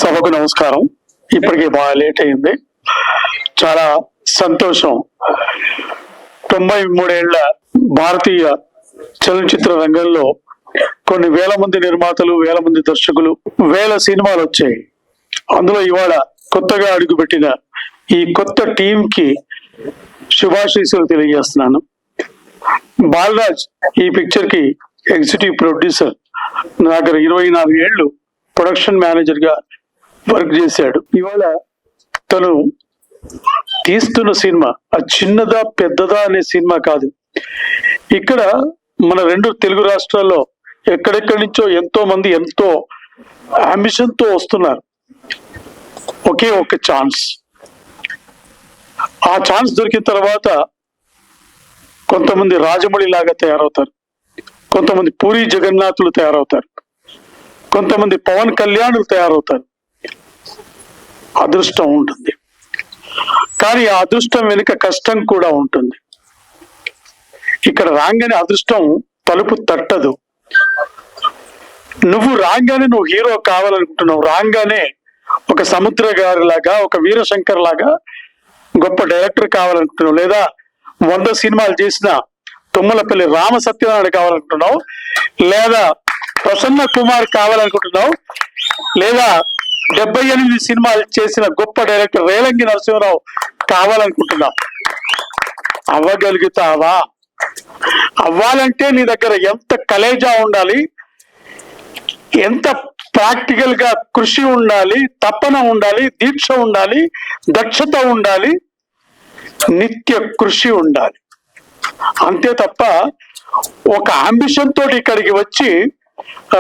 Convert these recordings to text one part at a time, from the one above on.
సభకు నమస్కారం. ఇప్పటికే బాగా లేట్ అయింది. చాలా సంతోషం. 93 ఏళ్ల భారతీయ చలనచిత్ర రంగంలో కొన్ని వేల మంది నిర్మాతలు, వేల మంది దర్శకులు, వేల సినిమాలు వచ్చాయి. అందులో ఇవాళ కొత్తగా అడుగుపెట్టిన ఈ కొత్త టీం కి శుభాశీస్సులు తెలియజేస్తున్నాను. బాలరాజ్ ఈ పిక్చర్ కి ఎగ్జిక్యూటివ్ ప్రొడ్యూసర్. నా దగ్గర 24 ఏళ్ళు ప్రొడక్షన్ మేనేజర్ గా వర్క్ చేశాడు. ఇవాళ తను తీస్తున్న సినిమా అది చిన్నదా పెద్దదా అనే సినిమా కాదు. ఇక్కడ మన 2 తెలుగు రాష్ట్రాల్లో ఎక్కడెక్కడి నుంచో ఎంతో మంది ఎంతో అంబిషన్ తో వస్తున్నారు. ఒకే ఒక ఛాన్స్. ఆ ఛాన్స్ దొరికిన తర్వాత కొంతమంది రాజమౌళి లాగా తయారవుతారు, కొంతమంది పూరి జగన్నాథులు తయారవుతారు, కొంతమంది పవన్ కళ్యాణులు తయారవుతారు. అదృష్టం ఉంటుంది, కానీ ఆ అదృష్టం వెనుక కష్టం కూడా ఉంటుంది. ఇక్కడ రాగానే అదృష్టం తలుపు తట్టదు. నువ్వు రాగానే నువ్వు హీరో కావాలనుకుంటున్నావు, రాగానే ఒక సముద్ర గారి లాగా, ఒక వీరశంకర్ లాగా గొప్ప డైరెక్టర్ కావాలనుకుంటున్నావు, లేదా 100 సినిమాలు చేసిన తుమ్మలపల్లి రామ సత్యనారాయణ కావాలనుకుంటున్నావు, లేదా ప్రసన్న కుమార్ కావాలనుకుంటున్నావు, లేదా 78 సినిమాలు చేసిన గొప్ప డైరెక్టర్ రేలంగి నరసింహరావు కావాలనుకుంటున్నావు. అవ్వగలుగుతావా? అవ్వాలంటే నీ దగ్గర ఎంత కలేజా ఉండాలి, ఎంత ప్రాక్టికల్ గా కృషి ఉండాలి, తపన ఉండాలి, దీక్ష ఉండాలి, దక్షత ఉండాలి, నిత్య కృషి ఉండాలి. అంతే తప్ప ఒక అంబిషన్ తోటి ఇక్కడికి వచ్చి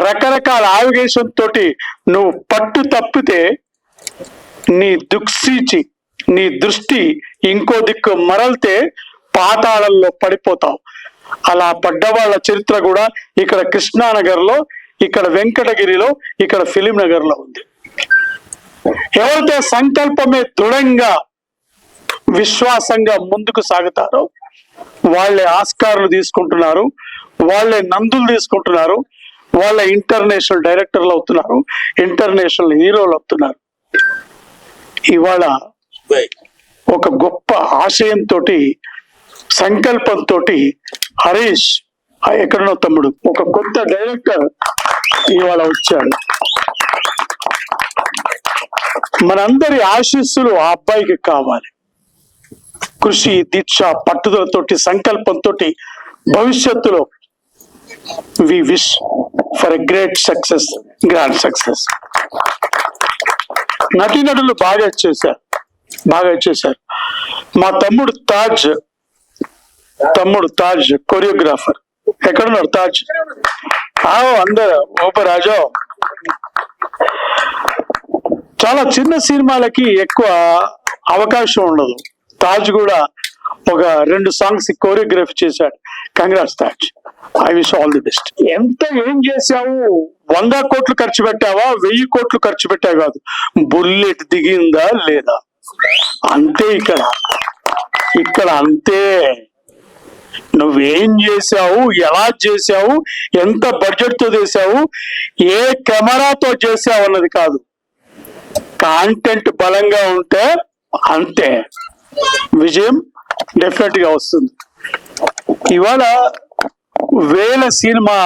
రకరకాల ఆవిగేషన్ తోటి నువ్వు పట్టు తప్పితే నీ దుక్సీచి, నీ దృష్టి ఇంకో దిక్కు మరల్తే పాతాళంలో పడిపోతావు. అలా పడ్డవాళ్ళ చరిత్ర కూడా ఇక్కడ కృష్ణానగర్ లో, ఇక్కడ వెంకటగిరిలో, ఇక్కడ ఫిలిం నగర్ లో ఉంది. ఎవరైతే సంకల్పమే దృఢంగా విశ్వాసంగా ముందుకు సాగుతారో వాళ్ళే ఆస్కార్లు తీసుకుంటున్నారు, వాళ్ళే నందులు తీసుకుంటున్నారు, వాళ్ళ ఇంటర్నేషనల్ డైరెక్టర్లు అవుతున్నారు, ఇంటర్నేషనల్ హీరోలు అవుతున్నారు. ఇవాళ ఒక గొప్ప ఆశయంతో, సంకల్పంతో హరీష్ ఎక్కడనో తమ్ముడు ఒక కొత్త డైరెక్టర్ ఇవాళ వచ్చాడు. మనందరి ఆశీస్సులు ఆ అబ్బాయికి కావాలి. కృషి, దీక్ష, పట్టుదలతోటి, సంకల్పంతో భవిష్యత్తులో we wish for a great success, grand success. నటీనటులు బాగా చేశారు. మా తమ్ముడు తాజ్ కొరియోగ్రాఫర్. ఎక్కడున్నారు తాజ్? అందరు ఓపరాజో. చాలా చిన్న సినిమాలకి ఎక్కువ అవకాశం ఉండదు. తాజ్ కూడా ఒక 2 సాంగ్స్ కోరియోగ్రఫీ చేశాడు. Congrats Taj, I wish all the best. ఏం చేశావు? 100 కోట్లు ఖర్చు పెట్టావా, 1000 కోట్లు ఖర్చు పెట్టావు కాదు, బుల్లెట్ దిగిందా లేదా అంతే. ఇక్కడ అంతే. నువ్వేం చేశావు, ఎలా చేశావు, ఎంత బడ్జెట్ తో చేశావు, ఏ కెమెరాతో చేశావు అన్నది కాదు. కాంటెంట్ బలంగా ఉంటే అంతే, విజయం డెఫినెట్ గా వస్తుంది. ఇవాళ వేల సినిమా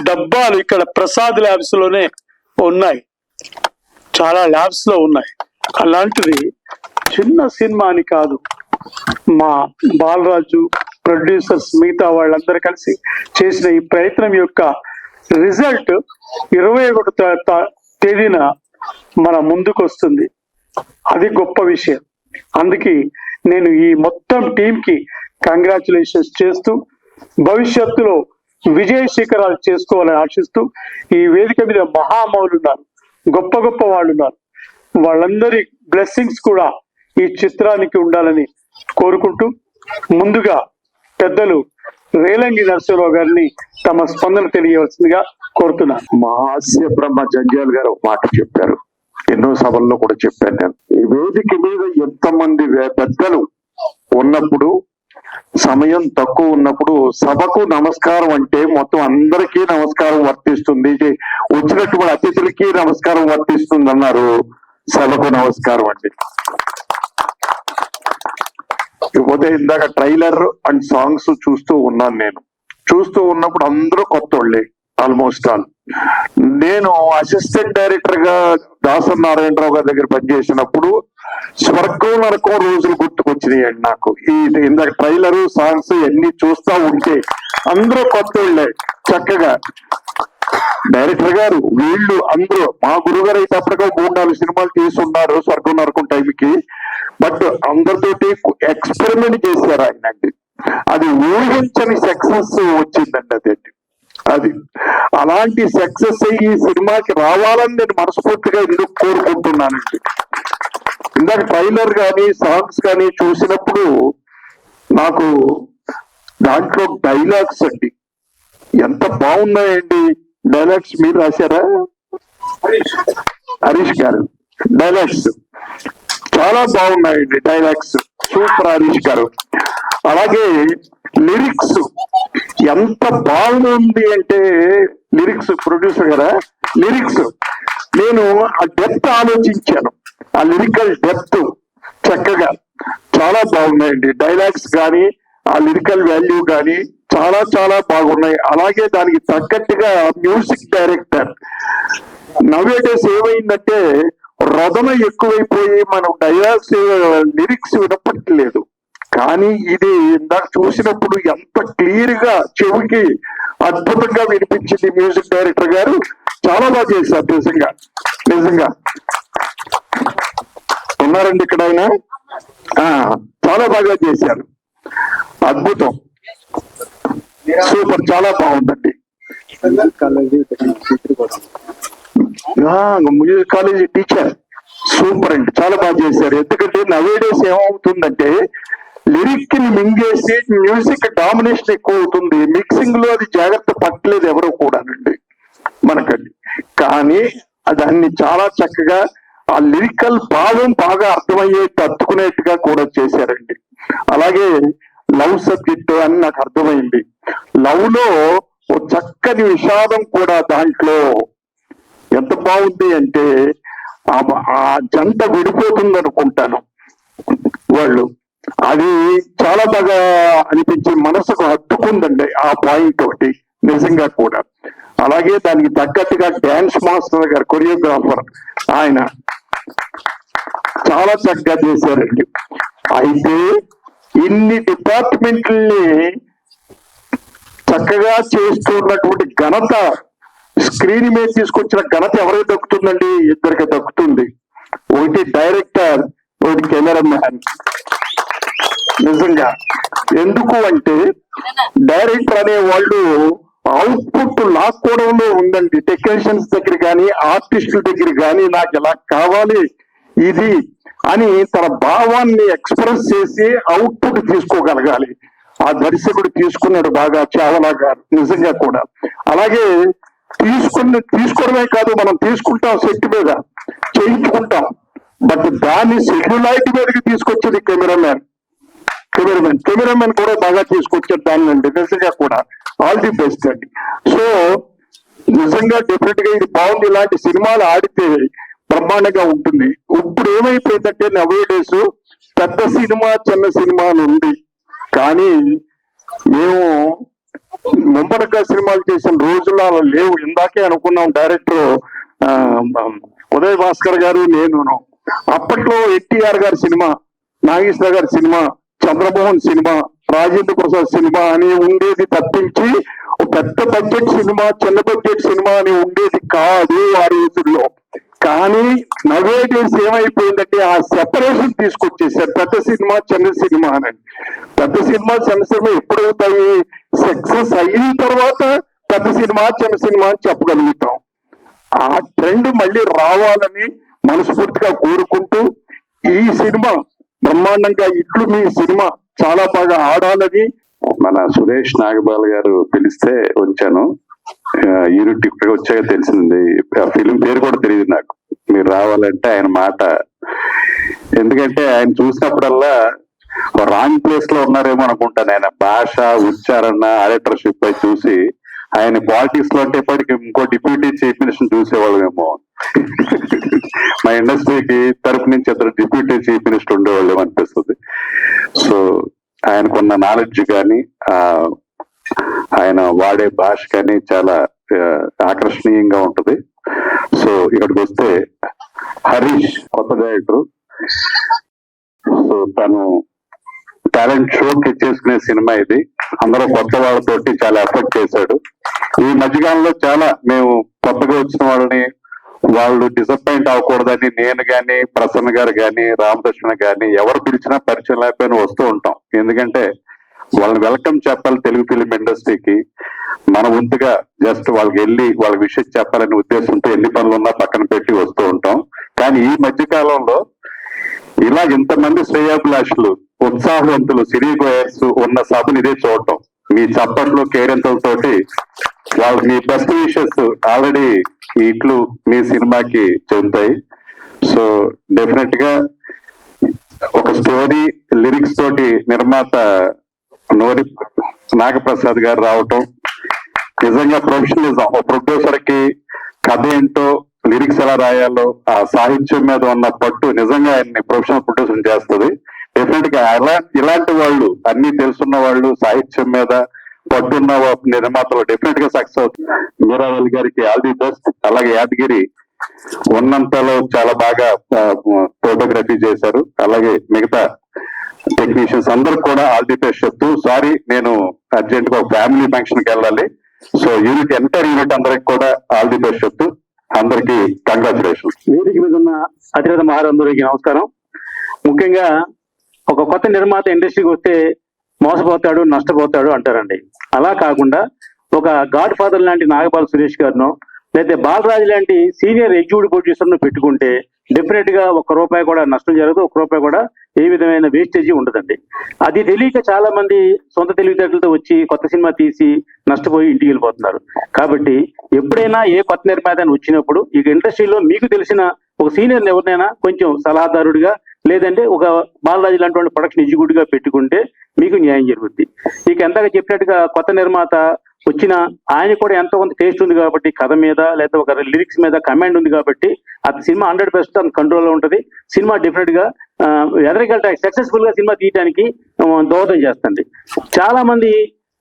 డబ్బాలు ఇక్కడ ప్రసాద్ ల్యాబ్స్ లోనే ఉన్నాయి, చాలా ల్యాబ్స్ లో ఉన్నాయి. అలాంటిది చిన్న సినిమా అని కాదు, మా బాలరాజు ప్రొడ్యూసర్స్ మిగతా వాళ్ళందరూ కలిసి చేసిన ఈ ప్రయత్నం యొక్క రిజల్ట్ 21వ తేదీన మన ముందుకు వస్తుంది. అది గొప్ప విషయం. అందుకే నేను ఈ మొత్తం టీం కి కంగ్రాచులేషన్స్ చేస్తూ, భవిష్యత్తులో విజయ శిఖరాలు చేసుకోవాలని ఆశిస్తూ, ఈ వేదిక మీద మహామౌలు ఉన్నారు, గొప్ప గొప్ప వాళ్ళు ఉన్నారు, వాళ్ళందరి బ్లెస్సింగ్స్ కూడా ఈ చిత్రానికి ఉండాలని కోరుకుంటూ, ముందుగా పెద్దలు రేలంగి నరసింహరావు గారిని తమ స్పందన తెలియవలసిందిగా కోరుతున్నాను. మా హాస్య బ్రహ్మ జంజాల్ గారు ఒక మాట చెప్పారు, ఎన్నో సభల్లో కూడా చెప్పాను నేను. ఈ వేదిక మీద ఎంతమంది పెద్దలు ఉన్నప్పుడు, సమయం తక్కువ ఉన్నప్పుడు సభకు నమస్కారం అంటే మొత్తం అందరికీ నమస్కారం వర్తిస్తుంది, వచ్చినటువంటి అతిథులకి నమస్కారం వర్తిస్తుంది అన్నారు. సభకు నమస్కారం అండి. ఇకపోతే ఇందాక ట్రైలర్ అండ్ సాంగ్స్ చూస్తూ ఉన్నాను. నేను చూస్తూ ఉన్నప్పుడు అందరూ కొత్త వాళ్ళే ఆల్మోస్ట్ ఆల్. నేను అసిస్టెంట్ డైరెక్టర్ గా దాసరి నారాయణరావు గారి దగ్గర పనిచేసినప్పుడు స్వర్గం నరకం రోజులు గుర్తుకొచ్చినాయండి నాకు. ఈ ఇందాక ట్రైలర్ సాంగ్స్ ఎన్ని చూస్తా ఉంటే అందరూ కొత్త వాళ్ళే. చక్కగా డైరెక్టర్ గారు వీళ్ళు అందరూ మా గురుగారు అయితే అప్పటికే 3-4 సినిమాలు తీసున్నారు స్వర్గం నరకం టైంకి. బట్ అందరితోటి ఎక్స్పెరిమెంట్ చేశారు ఆయన అండి. అది ఊహించని సక్సెస్ వచ్చిందండి అదండి. అది అలాంటి సక్సెస్ ఈ సినిమాకి రావాలని నేను మనస్ఫూర్తిగా ఎందుకు కోరుకుంటున్నానండి. ఇందాక ట్రైలర్ కానీ సాంగ్స్ కానీ చూసినప్పుడు నాకు దాంట్లో డైలాగ్స్ అండి ఎంత బాగున్నాయండి. డైలాగ్స్ మీరు రాశారా? హరీష్ గారు డైలాగ్స్ చాలా బాగున్నాయండి. డైలాగ్స్ సూపర్ హరీష్ గారు. అలాగే లిరిక్స్ ఎంత బాగుంది అంటే లిరిక్స్ ప్రొడ్యూసర్ గారా లిరిక్స్ నేను ఆ డెప్త్ ఆలోచించాను. ఆ లిరికల్ డెప్త్ చక్కగా చాలా బాగున్నాయండి. డైలాగ్స్ కానీ ఆ లిరికల్ వాల్యూ కానీ చాలా చాలా బాగున్నాయి. అలాగే దానికి తగ్గట్టుగా మ్యూజిక్ డైరెక్టర్ నవేడేస్ ఏమైందంటే రొదన ఎక్కువైపోయి మనం డైలాగ్స్ లిరిక్స్ వినపట్లేదు. కానీ ఇది ఇందాక చూసినప్పుడు ఎంత క్లియర్ గా చెవికి అద్భుతంగా వినిపించింది. మ్యూజిక్ డైరెక్టర్ గారు చాలా బాగా చేశారు. నిజంగా నిజంగా ఉన్నారండి ఇక్కడ ఆయన. చాలా బాగా చేశారు. అద్భుతం సూపర్ చాలా బాగుందండి. మ్యూజిక్ కాలేజీ టీచర్ సూపర్ అండి చాలా బాగా చేశారు. ఎందుకంటే నవేడేస్ ఏమవుతుందంటే లిరిక్ ని మింగేసి మ్యూజిక్ డామినేషన్ ఎక్కువ అవుతుంది. మిక్సింగ్ లో అది జాగ్రత్త పట్టలేదు ఎవరు కూడానండి మనకండి. కానీ దాన్ని చాలా చక్కగా ఆ లిరికల్ భావం బాగా అర్థమయ్యేట్టు అత్తుకునేట్టుగా కూడా చేశారండి. అలాగే లవ్ సబ్జెక్ట్ అని నాకు అర్థమైంది. లవ్ లో ఓ చక్కని విషాదం కూడా దాంట్లో ఎంత బాగుంది అంటే ఆ జంట విడిపోతుంది అనుకుంటాను వాళ్ళు. అది చాలా బాగా అనిపించి మనసుకు హత్తుకుందండి ఆ పాయింట్ ఒకటి నిజంగా కూడా. అలాగే దానికి తగ్గట్టుగా డాన్స్ మాస్టర్ గారు కొరియోగ్రాఫర్ ఆయన చాలా చక్కగా చేశారండి. అయితే ఇన్ని డిపార్ట్మెంట్లని చక్కగా చేస్తున్నటువంటి ఘనత స్క్రీన్ మీద తీసుకొచ్చిన ఘనత ఎవరికి దక్కుతుందండి? ఇద్దరికి దక్కుతుంది. ఒకటి డైరెక్టర్, ఒకటి కెమెరామ్యాన్. నిజంగా ఎందుకు అంటే డైరెక్టర్ అనే వాళ్ళు అవుట్పుట్ లాక్కోవడంలో ఉందండి. టెక్నీషియన్స్ దగ్గర కానీ ఆర్టిస్టుల దగ్గర కానీ నాకు ఇలా కావాలి ఇది అని తన భావాన్ని ఎక్స్ప్రెస్ చేసి అవుట్పుట్ తీసుకోగలగాలి. ఆ దర్శకుడు తీసుకున్నాడు బాగా చావలా గారు నిజంగా కూడా. అలాగే తీసుకోవడమే కాదు మనం తీసుకుంటాం సెట్ మీద చేయించుకుంటాం. బట్ దాన్ని సెల్యులైట్ మీదకి తీసుకొచ్చేది కెమెరామెన్ కూడా బాగా తీసుకొచ్చారు దాన్ని అండి నిజంగా కూడా. ఆల్ ది బెస్ట్ అండి. సో నిజంగా డెఫినెట్ గా ఇది బాగుంది. ఇలాంటి సినిమాలు ఆడితే బ్రహ్మాండంగా ఉంటుంది. ఇప్పుడు ఏమైపోయిందంటే నవేడేస్ పెద్ద సినిమా చిన్న సినిమా ఉంది. కానీ మేము ముంబరగా సినిమాలు చేసిన రోజుల్లో అలా లేవు. ఇందాకే అనుకున్నాం డైరెక్టర్ ఉదయ్ భాస్కర్ గారు నేను. అప్పట్లో ఎన్టీఆర్ గారి సినిమా, నాగేశ్వర గారి cinema, Chandramohan cinema, Rajendra Prasad cinema అని ఉండేది తప్పించి పెద్ద బడ్జెట్ సినిమా చిన్న బడ్జెట్ సినిమా అని ఉండేది కాదు ఆ రోజుల్లో. కానీ నవేడేస్ ఏమైపోయిందంటే ఆ సెపరేషన్ తీసుకొచ్చేసారు. పెద్ద సినిమా చిన్న సినిమా అని. పెద్ద సినిమా చిన్న సినిమా ఎప్పుడవుతాయి? సక్సెస్ అయిన తర్వాత పెద్ద సినిమా చిన్న సినిమా అని చెప్పగలుగుతాం. ఆ ట్రెండ్ మళ్ళీ రావాలని మనస్ఫూర్తిగా కోరుకుంటూ ఈ సినిమా బ్రహ్మాండంగా ఇట్లు మీ సినిమా చాలా బాగా ఆడాలని. మన సురేష్ నాగబాల్ గారు పిలిస్తే వచ్చాను. యూనిట్ ఇప్పటికి వచ్చాక తెలిసింది. ఫిలిం పేరు కూడా తెలియదు నాకు. మీరు రావాలంటే ఆయన మాట, ఎందుకంటే ఆయన చూసినప్పుడల్లా రాంగ్ ప్లేస్ లో ఉన్నారేమో అనుకుంటాను. ఆయన భాష, ఉచ్చారణ, ఆడిటర్షిప్ పై చూసి ఆయన పాలిటిక్స్ లో అంటే ఇప్పటికి ఇంకో డిప్యూటీ చీఫ్ మినిస్టర్ చూసేవాళ్ళమేమో. మా ఇండస్ట్రీకి తరపు నుంచి ఇద్దరు డిప్యూటీ చీఫ్ మినిస్టర్ ఉండేవాళ్ళు అనిపిస్తుంది. సో ఆయనకున్న నాలెడ్జ్ కానీ ఆయన వాడే భాష కానీ చాలా ఆకర్షణీయంగా ఉంటది. సో ఇక్కడికి వస్తే హరీష్ కొత్త డైరెక్టర్. సో తను టాలెంట్ షోకి చేసుకునే సినిమా ఇది. అందరూ కొత్త వాళ్ళతోటి చాలా ఎఫర్ట్ చేశాడు. ఈ మధ్యకాలంలో చాలా మేము కొత్తగా వచ్చిన వాళ్ళని వాళ్ళు డిసప్పాయింట్ అవ్వకూడదని నేను గాని, ప్రసన్న గారు గాని, రామకృష్ణ గాని ఎవరు పిలిచినా పరిచయం లేకపోయినా వస్తూ ఉంటాం. ఎందుకంటే వాళ్ళని వెల్కమ్ చెప్పాలి తెలుగు ఫిలిం ఇండస్ట్రీకి. మన వంతుగా జస్ట్ వాళ్ళకి వెళ్ళి వాళ్ళ విషయం చెప్పాలనే ఉద్దేశంతో ఎన్ని పనులు ఉన్నా పక్కన పెట్టి వస్తూ ఉంటాం. కానీ ఈ మధ్య కాలంలో ఇలా ఇంతమంది శ్రేయాభిలాషులు, ఉత్సాహవంతులు, సినీ గోయర్స్ ఉన్న సభను ఇదే చూడటం. మీ చప్పట్లు, కేరింతలతోటి వాళ్ళకి మీ బెస్ట్ విషెస్ ఆల్రెడీ ఇట్లు మీ సినిమాకి చెందుతాయి. సో డెఫినెట్ గా ఒక స్టోరీ లిరిక్స్ తోటి నిర్మాత నోరి నాగప్రసాద్ గారు రావటం నిజంగా ప్రొఫెషనలిజం. ఒక ప్రొడ్యూసర్ కి కథ ఏంటో, లిరిక్స్ ఎలా రాయాలో, ఆ సాహిత్యం మీద ఉన్న పట్టు నిజంగా ఆయన్ని ప్రొఫెషనల్ ప్రొడ్యూసర్ చేస్తుంది. డెఫినెట్ గా ఇలాంటి వాళ్ళు, అన్ని తెలుసున్న వాళ్ళు, సాహిత్యం మీద పట్టున్న నిర్మాతలు డెఫినెట్ గా సక్సెస్ అవుతుంది. మీరావళి గారికి ఆల్ ది బెస్ట్. అలాగే యాదగిరి ఉన్నంతలో చాలా బాగా ఫోటోగ్రఫీ చేశారు. అలాగే మిగతా టెక్నీషియన్స్ అందరూ కూడా ఆల్ ది బెస్ట్ చెప్తూ, సారీ నేను అర్జెంట్ గా ఫ్యామిలీ ఫంక్షన్ కి వెళ్ళాలి. సో యూనిట్ ఎంటైర్ యూనిట్ అందరికి కూడా ఆల్ ది బెస్ట్ చెప్తూ అందరికి కంగ్రాచులేషన్. వేదిక మీద ఉన్న అతిరథ మహారందరికి నమస్కారం. ముఖ్యంగా ఒక కొత్త నిర్మాత ఇండస్ట్రీకి వస్తే మోసపోతాడు, నష్టపోతాడు అంటారండి. అలా కాకుండా ఒక గాడ్ ఫాదర్ లాంటి నాగపాల సురేష్ గారినో లేకపోతే బాలరాజు లాంటి సీనియర్ ఎగ్జిక్యూటివ్ ప్రొడ్యూసర్ను పెట్టుకుంటే డెఫినెట్ గా ₹1 కూడా నష్టం జరగదు, ₹1 కూడా ఏ విధమైన వేస్టేజీ ఉండదండి. అది తెలియక చాలా మంది సొంత తెలివితేటలతో వచ్చి కొత్త సినిమా తీసి నష్టపోయి ఇంటికి వెళ్ళిపోతున్నారు. కాబట్టి ఎప్పుడైనా ఏ కొత్త నిర్మాత వచ్చినప్పుడు ఈ ఇండస్ట్రీలో మీకు తెలిసిన ఒక సీనియర్ ఎవరినైనా కొంచెం సలహాదారుడిగా లేదంటే ఒక బాలరాజు లాంటి ప్రొడక్షన్ ఎగ్జిక్యూటివ్ గా పెట్టుకుంటే మీకు న్యాయం జరుగుద్ది. ఇక ఎంతగా చెప్పినట్టుగా కొత్త నిర్మాత వచ్చిన ఆయన కూడా ఎంతో కొంత టేస్ట్ ఉంది కాబట్టి కథ మీద లేదా ఒక లిరిక్స్ మీద కమాండ్ ఉంది కాబట్టి అది సినిమా 100% కంట్రోల్లో ఉంటుంది. సినిమా డెఫినెట్ గా ఎదరికల్ట సక్సెస్ఫుల్ గా సినిమా తీయడానికి దోహదం చేస్తుంది. చాలా మంది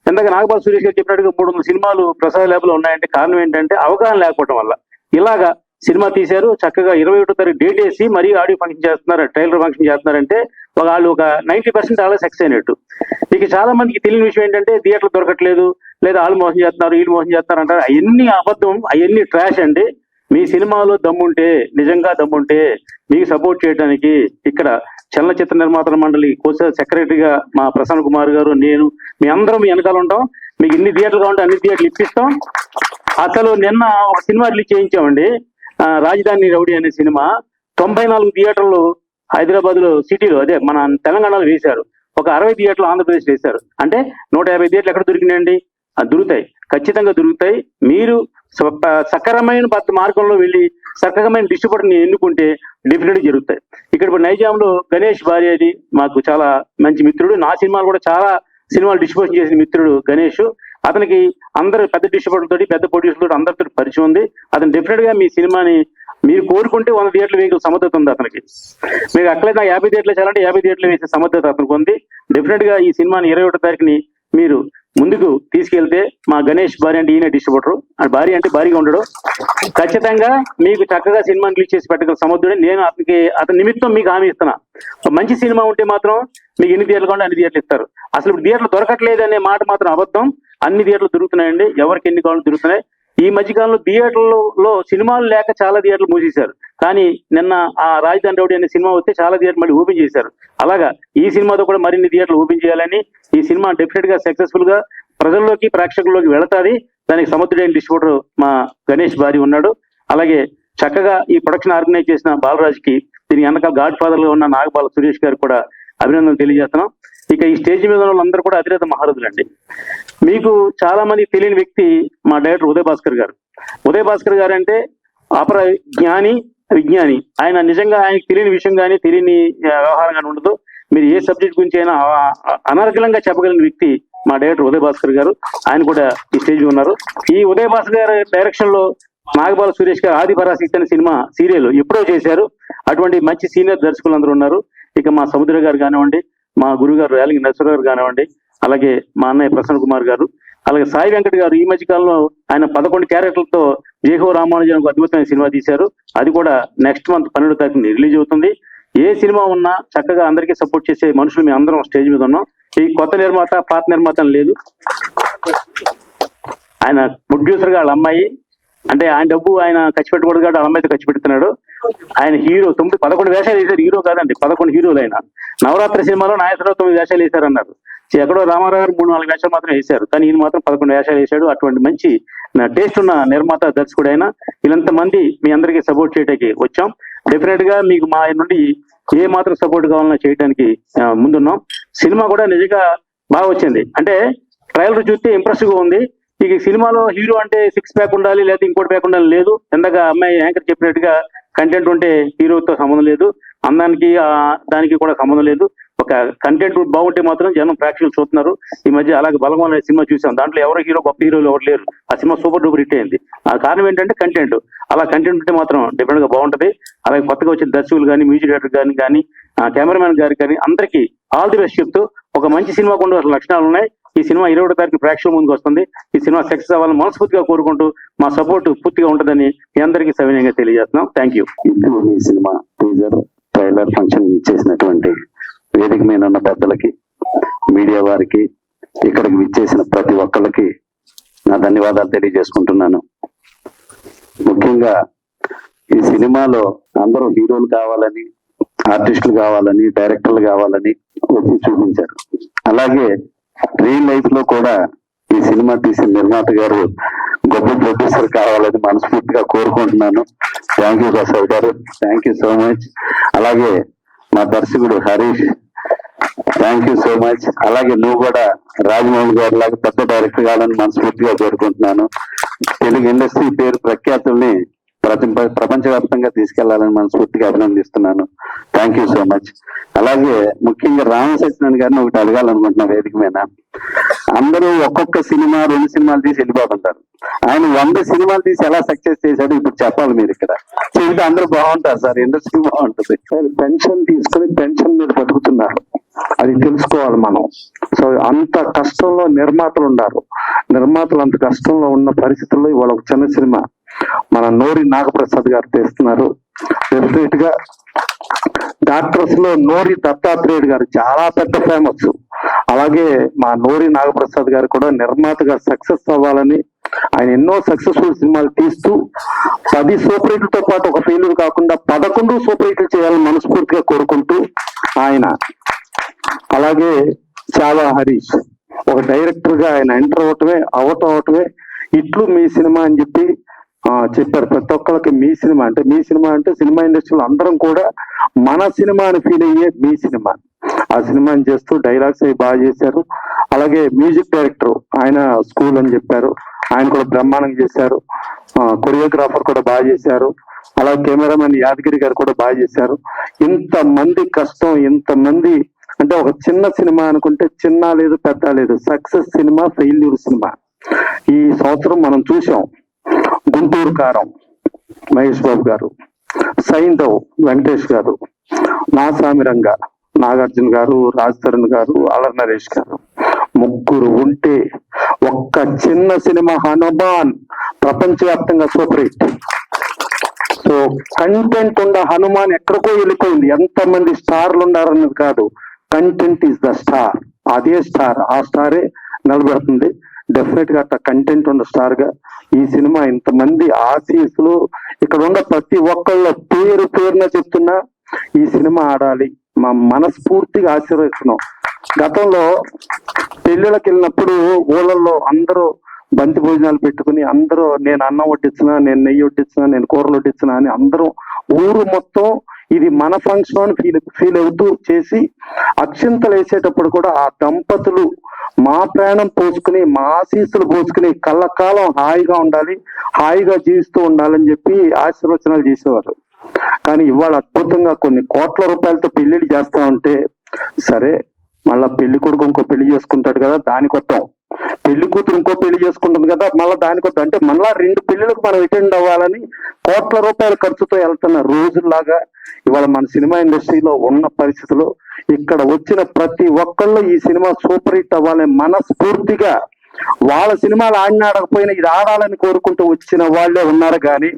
ఎంతగా నాగపాల సురేష్ గారు చెప్పినట్టుగా 300 సినిమాలు ప్రసాద్ ల్యాబ్ లో ఉన్నాయంటే కారణం ఏంటంటే అవగాహన లేకపోవడం వల్ల. ఇలాగా సినిమా తీశారు, చక్కగా 21వ తారీఖు డేట్ వేసి మరీ ఆడియో ఫంక్షన్ చేస్తున్నారు, ట్రైలర్ ఫంక్షన్ చేస్తున్నారంటే వాళ్ళు ఒక 90% అలా సక్సెస్ అయినట్టు. ఇక చాలా మందికి తెలియని విషయం ఏంటంటే థియేటర్లు దొరకట్లేదు, లేదా వాళ్ళు మోసం చేస్తున్నారు, వీళ్ళు మోసం చేస్తున్నారు అంటారు. అవన్నీ అబద్ధం, అవన్నీ ట్రాష్ అండి. మీ సినిమాలో దమ్ముంటే, నిజంగా దమ్ముంటే మీకు సపోర్ట్ చేయడానికి ఇక్కడ చలనచిత్ర నిర్మాతల మండలి కోస సెక్రటరీగా మా ప్రసన్న కుమార్ గారు, నేను, మీ అందరం మీ వెనకాల ఉంటాం. మీకు ఎన్ని థియేటర్లు కావాలంటే అన్ని థియేటర్లు ఇప్పిస్తాం. అసలు నిన్న ఒక సినిమా రిలీజ్ చేయించామండి, రాజధాని రౌడీ అనే సినిమా. 94 థియేటర్లు హైదరాబాద్ లో సిటీలో, అదే మన తెలంగాణలో వేశారు. ఒక 60 థియేటర్లు ఆంధ్రప్రదేశ్ వేశారు. అంటే 150 థియేటర్లు ఎక్కడ దొరికినాయండి? దొరుకుతాయి, ఖచ్చితంగా దొరుకుతాయి. మీరు సక్రమైన మార్గంలో వెళ్ళి సక్రమైన డిస్ట్రిబ్యూటర్ని ఎన్నుకుంటే డెఫినెట్గా జరుగుతాయి. ఇక్కడ ఇప్పుడు నైజాంలో గణేష్ భార్య అది మాకు చాలా మంచి మిత్రుడు. నా సినిమాలు కూడా చాలా సినిమాలు డిస్ట్రిబ్యూషన్ చేసిన మిత్రుడు గణేష్. అతనికి అందరు పెద్ద డిస్ట్రిబ్యూటర్ తోటి, పెద్ద ప్రొడ్యూసర్ తోటి అందరితో పరిచయం ఉంది. అతను డెఫినెట్ గా మీ సినిమాని మీరు కోరుకుంటే 100 థియేటర్లు వేసే సమర్థత ఉంది అతనికి. మీకు అక్కడైతే 50 థియేటర్లు చేయాలంటే 50 థియేటర్లు వేసే సమర్థత అతనికి ఉంది. డెఫినెట్ గా ఈ సినిమాని 21వ తారీఖుని మీరు ముందుకు తీసుకెళ్తే మా గణేష్ భార్య అంటే ఈయన డిస్ట్రిబ్యూటర్, భార్య అంటే భారీగా ఉండడు, ఖచ్చితంగా మీకు చక్కగా సినిమాని రిలీజ్ చేసి పెట్టగల సమర్థుడే. నేను అతని నిమిత్తం మీకు హామీ ఇస్తున్నా. మంచి సినిమా ఉంటే మాత్రం మీకు ఎన్ని థియేటర్లు కావాలంటే అన్ని థియేటర్లు ఇస్తారు. అసలు ఇప్పుడు థియేటర్లు దొరకట్లేదు అనే మాట మాత్రం అబద్ధం. అన్ని థియేటర్లు దొరుకుతున్నాయండి, ఎవరికి ఎన్ని కావాలో దొరుకుతున్నాయి. ఈ మధ్యకాలంలో థియేటర్లలో సినిమాలు లేక చాలా థియేటర్లు మూసేశారు. కానీ నిన్న ఆ రాజధాని రౌడీ అనే సినిమా వస్తే చాలా థియేటర్లు మళ్ళీ ఓపెన్ చేశారు. అలాగా ఈ సినిమాతో కూడా మరిన్ని థియేటర్లు ఓపెన్ చేయాలని, ఈ సినిమా డెఫినెట్ గా సక్సెస్ఫుల్ గా ప్రజల్లోకి, ప్రేక్షకుల్లోకి వెళతాది. దానికి సమర్థుడైన డిస్ట్రిబ్యూటర్ మా గణేష్ భార్య ఉన్నాడు. అలాగే చక్కగా ఈ ప్రొడక్షన్ ఆర్గనైజ్ చేసిన బాలరాజ్కి, దీని వెనక గాడ్ ఫాదర్ గా ఉన్న నాగపాల సురేష్ గారికి కూడా అభినందనలు తెలియజేస్తున్నాం. ఇక ఈ స్టేజ్ మీద ఉన్న వాళ్ళందరూ కూడా అతిరథ మహారథులండి. మీకు చాలా మంది తెలియని వ్యక్తి మా డైరెక్టర్ ఉదయ్ భాస్కర్ గారు. ఉదయ్ భాస్కర్ గారు అంటే అపర జ్ఞాని, విజ్ఞాని. ఆయన నిజంగా ఆయనకి తెలియని విషయం కానీ తెలియని వ్యవహారం కానీ ఉండదు. మీరు ఏ సబ్జెక్ట్ గురించి అయినా అనర్గళంగా చెప్పగలిగిన వ్యక్తి మా డైరెక్టర్ ఉదయ్ భాస్కర్ గారు, ఆయన కూడా ఈ స్టేజ్ ఉన్నారు. ఈ ఉదయ్ భాస్కర్ గారి డైరెక్షన్ లో నాగబాల సురేష్ గారు ఆది పరాశక్తి అనే సినిమా సీరియల్ ఎప్పుడో చేశారు. అటువంటి మంచి సీనియర్ దర్శకులు అందరూ ఉన్నారు. ఇక మా సముద్ర గారు కానివ్వండి, మా గురువు గారు రేలంగి నరసరావు గారు కానివ్వండి, అలాగే మా అన్నయ్య ప్రసన్న కుమార్ గారు, అలాగే సాయి వెంకట్ గారు ఈ మధ్య కాలంలో ఆయన 11 క్యారెక్టర్లతో జేహో రామానుజన్ ఒక అద్భుతమైన సినిమా తీశారు. అది కూడా నెక్స్ట్ మంత్ 12వ తారీఖున రిలీజ్ అవుతుంది. ఏ సినిమా ఉన్నా చక్కగా అందరికీ సపోర్ట్ చేసే మనుషులు మేము అందరం స్టేజ్ మీద ఉన్నాం. ఈ కొత్త నిర్మాత పాత నిర్మాత అని లేదు. ఆయన ప్రొడ్యూసర్ గా వాళ్ళ అమ్మాయి, అంటే ఆయన డబ్బు ఆయన ఖర్చు పెట్టకూడదు కాబట్టి వాళ్ళ అమ్మాయితో ఖర్చు పెడుతున్నాడు. ఆయన హీరో 11 వేషాలు వేశారు. హీరో కాదండి, 11 హీరోలు. ఆయన నవరాత్రి సినిమాలో నాయకురావు 9 వేషాలు వేశారన్నారు. ఎక్కడో రామారావు గారు 3-4 వేషాలు మాత్రం వేశారు, కానీ ఈయన మాత్రం 11 వేషాలు వేశాడు. అటువంటి మంచి టేస్ట్ ఉన్న నిర్మాత దర్శకుడు అయినా వీళ్ళంత మంది మీ అందరికీ సపోర్ట్ చేయడానికి వచ్చాం. డెఫినెట్ గా మీకు మా నుండి ఏ మాత్రం సపోర్ట్ కావాలన్నా చేయడానికి ముందున్నాం. సినిమా కూడా నిజంగా బాగా వచ్చింది. అంటే ట్రైలర్ చూస్తే ఇంప్రెసివ్ గా ఉంది. ఇక సినిమాలో హీరో అంటే 6 ప్యాక్ ఉండాలి లేదా ఇంకోటి ప్యాక్ ఉండాలి లేదు. ఇందాక అమ్మాయి యాంకర్ చెప్పినట్టుగా కంటెంట్ ఉంటే హీరోతో సంబంధం లేదు, అందానికి దానికి కూడా సంబంధం లేదు. ఒక కంటెంట్ బాగుంటే మాత్రం జనం ప్రేక్షకులు చూస్తున్నారు. ఈ మధ్య అలాగే బలగం అనే సినిమా చూసాం, దాంట్లో ఎవరో హీరో గొప్ప హీరోలు ఎవరు లేరు. ఆ సినిమా సూపర్ డూపర్ హిట్ అయింది. ఆ కారణం ఏంటంటే కంటెంట్. అలా కంటెంట్ ఉంటే మాత్రం డెఫినెట్ గా బాగుంటది. అలాగే కొత్తగా వచ్చిన దర్శకులు కానీ, మ్యూజిక్ డైరెక్టర్ కానీ కెమెరామెన్ గారికి కానీ అందరికీ ఆల్ ది బెస్ట్ చెప్తూ, ఒక మంచి సినిమాకు ఉండే లక్షణాలు ఉన్నాయి. ఈ సినిమా 20వ తారీఖు ప్రేక్షకుల ముందుకు వస్తుంది. ఈ సినిమా సక్సెస్ అవ్వాలని మనస్ఫూర్తిగా కోరుకుంటూ మా సపోర్ట్ పూర్తిగా ఉంటుందని మీ అందరికీ సవినయంగా తెలియజేస్తున్నాం. Thank you. ఇప్పుడు ఈ సినిమా టీజర్ ట్రైలర్ ఫంక్షన్ ఇచ్చేసినటువంటి వేదిక మీద ఉన్న పెద్దలకి, మీడియా వారికి, ఇక్కడికి విచ్చేసిన ప్రతి ఒక్కరికి నా ధన్యవాదాలు తెలియజేసుకుంటున్నాను. ముఖ్యంగా ఈ సినిమాలో అందరూ హీరోలు కావాలని, ఆర్టిస్టులు కావాలని, డైరెక్టర్లు కావాలని వచ్చి చూపించారు. అలాగే రియల్ లైఫ్ లో కూడా ఈ సినిమా తీసిన నిర్మాత గారు గొప్ప ప్రొడ్యూసర్ కావాలని మనస్ఫూర్తిగా కోరుకుంటున్నాను. థ్యాంక్ యూ ప్రసాద్ గారు, థ్యాంక్ యూ సో మచ్. అలాగే మా దర్శకుడు Harish, thank you so much. అలాగే నువ్వు కూడా రాజమౌళి గారి లాగా పెద్ద డైరెక్టర్ కావాలని మనస్ఫూర్తిగా కోరుకుంటున్నాను. తెలుగు ఇండస్ట్రీ పేరు ప్రఖ్యాతుల్ని ప్రపంచవ్యాప్తంగా తీసుకెళ్లాలని మనస్ఫూర్తిగా అభినందిస్తున్నాను. Thank you so much. అలాగే ముఖ్యంగా రామసత్యనారాయణ గారిని ఒకటి అడగాలనుకుంటున్నా వేదిక మీద. అందరూ ఒక్కొక్క సినిమా 2 సినిమాలు తీసి వెళ్ళిపోతుంటారు. ఆయన 100 సినిమాలు తీసి ఎలా సక్సెస్ చేశాడు ఇప్పుడు చెప్పాలి మీరు. ఇక్కడ చెబితే అందరూ బాగుంటారు సార్, ఇండస్ట్రీ బాగుంటుంది. పెన్షన్ తీసుకుని పెన్షన్ మీద బతుకుతున్నారు, అది తెలుసుకోవాలి మనం. సో అంత కష్టంలో నిర్మాతలు ఉన్నారు. నిర్మాతలు అంత కష్టంలో ఉన్న పరిస్థితుల్లో ఇవాళ ఒక చిన్న సినిమా మన నోరి నాగప్రసాద్ గారు తెస్తున్నారు. డెఫినెట్ గా డాక్టర్స్ లో నోరి దత్తాత్రేయుడు గారు చాలా పెద్ద ఫేమస్. అలాగే మా నోరి నాగప్రసాద్ గారు కూడా నిర్మాతగా సక్సెస్ అవ్వాలని ఆయన ఎన్నో సక్సెస్ఫుల్ సినిమాలు తీస్తూ 10 సూపర్ హిట్లతో పాటు ఒక ఫెయిల్యూర్ కాకుండా 11 సూపర్ హిట్లు చేయాలని మనస్ఫూర్తిగా కోరుకుంటూ ఆయన, అలాగే చాలా హరీష్ ఒక డైరెక్టర్ గా ఆయన ఎంటర్ అవటమే ఇట్లు మీ సినిమా అని చెప్పి చెప్పారు. ప్రతి ఒక్కరికి మీ సినిమా అంటే సినిమా ఇండస్ట్రీలో అందరం కూడా మన సినిమా అని ఫీల్ అయ్యే మీ సినిమా. ఆ సినిమాని చేస్తూ డైలాగ్స్ అవి బాగా చేశారు. అలాగే మ్యూజిక్ డైరెక్టర్ ఆయన స్కూల్ అని చెప్పారు, ఆయన కూడా బ్రహ్మాండంగా చేశారు. కొరియోగ్రాఫర్ కూడా బాగా చేశారు. అలాగే కెమెరామెన్ యాదగిరి గారు కూడా బాగా చేశారు. ఇంతమంది కష్టం, ఇంతమంది అంటే ఒక చిన్న సినిమా అనుకుంటే చిన్న లేదు పెద్ద లేదు, సక్సెస్ సినిమా, ఫెయిల్యూర్ సినిమా. ఈ సంవత్సరం మనం చూసాం. గుంటూరు కారం మహేష్ బాబు గారు, సైంధవ్ వెంకటేష్ గారు, నా సామిరంగా నాగార్జున గారు, రాజ్ తరుణ్ గారు, అలర్ నరేష్ గారు, ముగ్గురు ఉంటే ఒక్క చిన్న సినిమా హనుమాన్ ప్రపంచవ్యాప్తంగా సూపర్ హిట్. సో కంటెంట్ ఉన్న హనుమాన్ ఎక్కడికో వెళ్ళిపోయింది. ఎంతమంది స్టార్లు ఉన్నారన్నది కాదు, కంటెంట్ ఈస్ ద స్టార్. అదే స్టార్, ఆ స్టారే నిలబెడుతుంది. డెఫినెట్ గా అట్లా కంటెంట్ ఉన్న స్టార్ గా ఈ సినిమా ఇంతమంది ఆశీస్సులు ఇక్కడ ఉన్న ప్రతి ఒక్కళ్ళ పేరున చెప్తున్నా ఈ సినిమా ఆడాలి, మా మనస్ఫూర్తిగా ఆశీర్వదిస్తున్నాం. గతంలో పెళ్లిళ్ళకి వెళ్ళినప్పుడు ఊళ్ళల్లో అందరూ బంతి భోజనాలు పెట్టుకుని అందరూ నేను అన్నం వడ్డించినా, నేను నెయ్యి వడ్డించినా, నేను కూరలు వడ్డించినా అని అందరూ ఊరు మొత్తం ఇది మన ఫంక్షన్ అని ఫీల్ అవుతూ చేసి అక్షింతలు వేసేటప్పుడు కూడా ఆ దంపతులు మా ప్రాణం పోసుకుని, మా ఆశీస్సులు పోసుకుని కళ్ళకాలం హాయిగా ఉండాలి, హాయిగా జీవిస్తూ ఉండాలని చెప్పి ఆశీర్వచనాలు చేసేవారు. కానీ ఇవాళ అద్భుతంగా కొన్ని కోట్ల రూపాయలతో పెళ్లిళ్ళు చేస్తా ఉంటే, సరే మళ్ళా పెళ్లి కొడుకు ఇంకో పెళ్లి చేసుకుంటాడు కదా దాని కొత్తం, పెళ్లి కూతురు ఇంకో పెళ్లి చేసుకుంటుంది కదా మళ్ళీ దాని కొత్తం. అంటే మళ్ళా 2 పెళ్లిలకు మనం అటెండ్ అవ్వాలని కోట్ల రూపాయల ఖర్చుతో వెళ్తున్న రోజుల్లాగా ఇవాళ మన సినిమా ఇండస్ట్రీలో ఉన్న పరిస్థితుల్లో ఇక్కడ వచ్చిన ప్రతి ఒక్కళ్ళు ఈ సినిమా సూపర్ హిట్ అవ్వాలని మనస్ఫూర్తిగా వాళ్ళ సినిమాలు ఆడకపోయినా ఇది ఆడాలని కోరుకుంటూ వచ్చిన వాళ్ళే ఉన్నారు, కానీ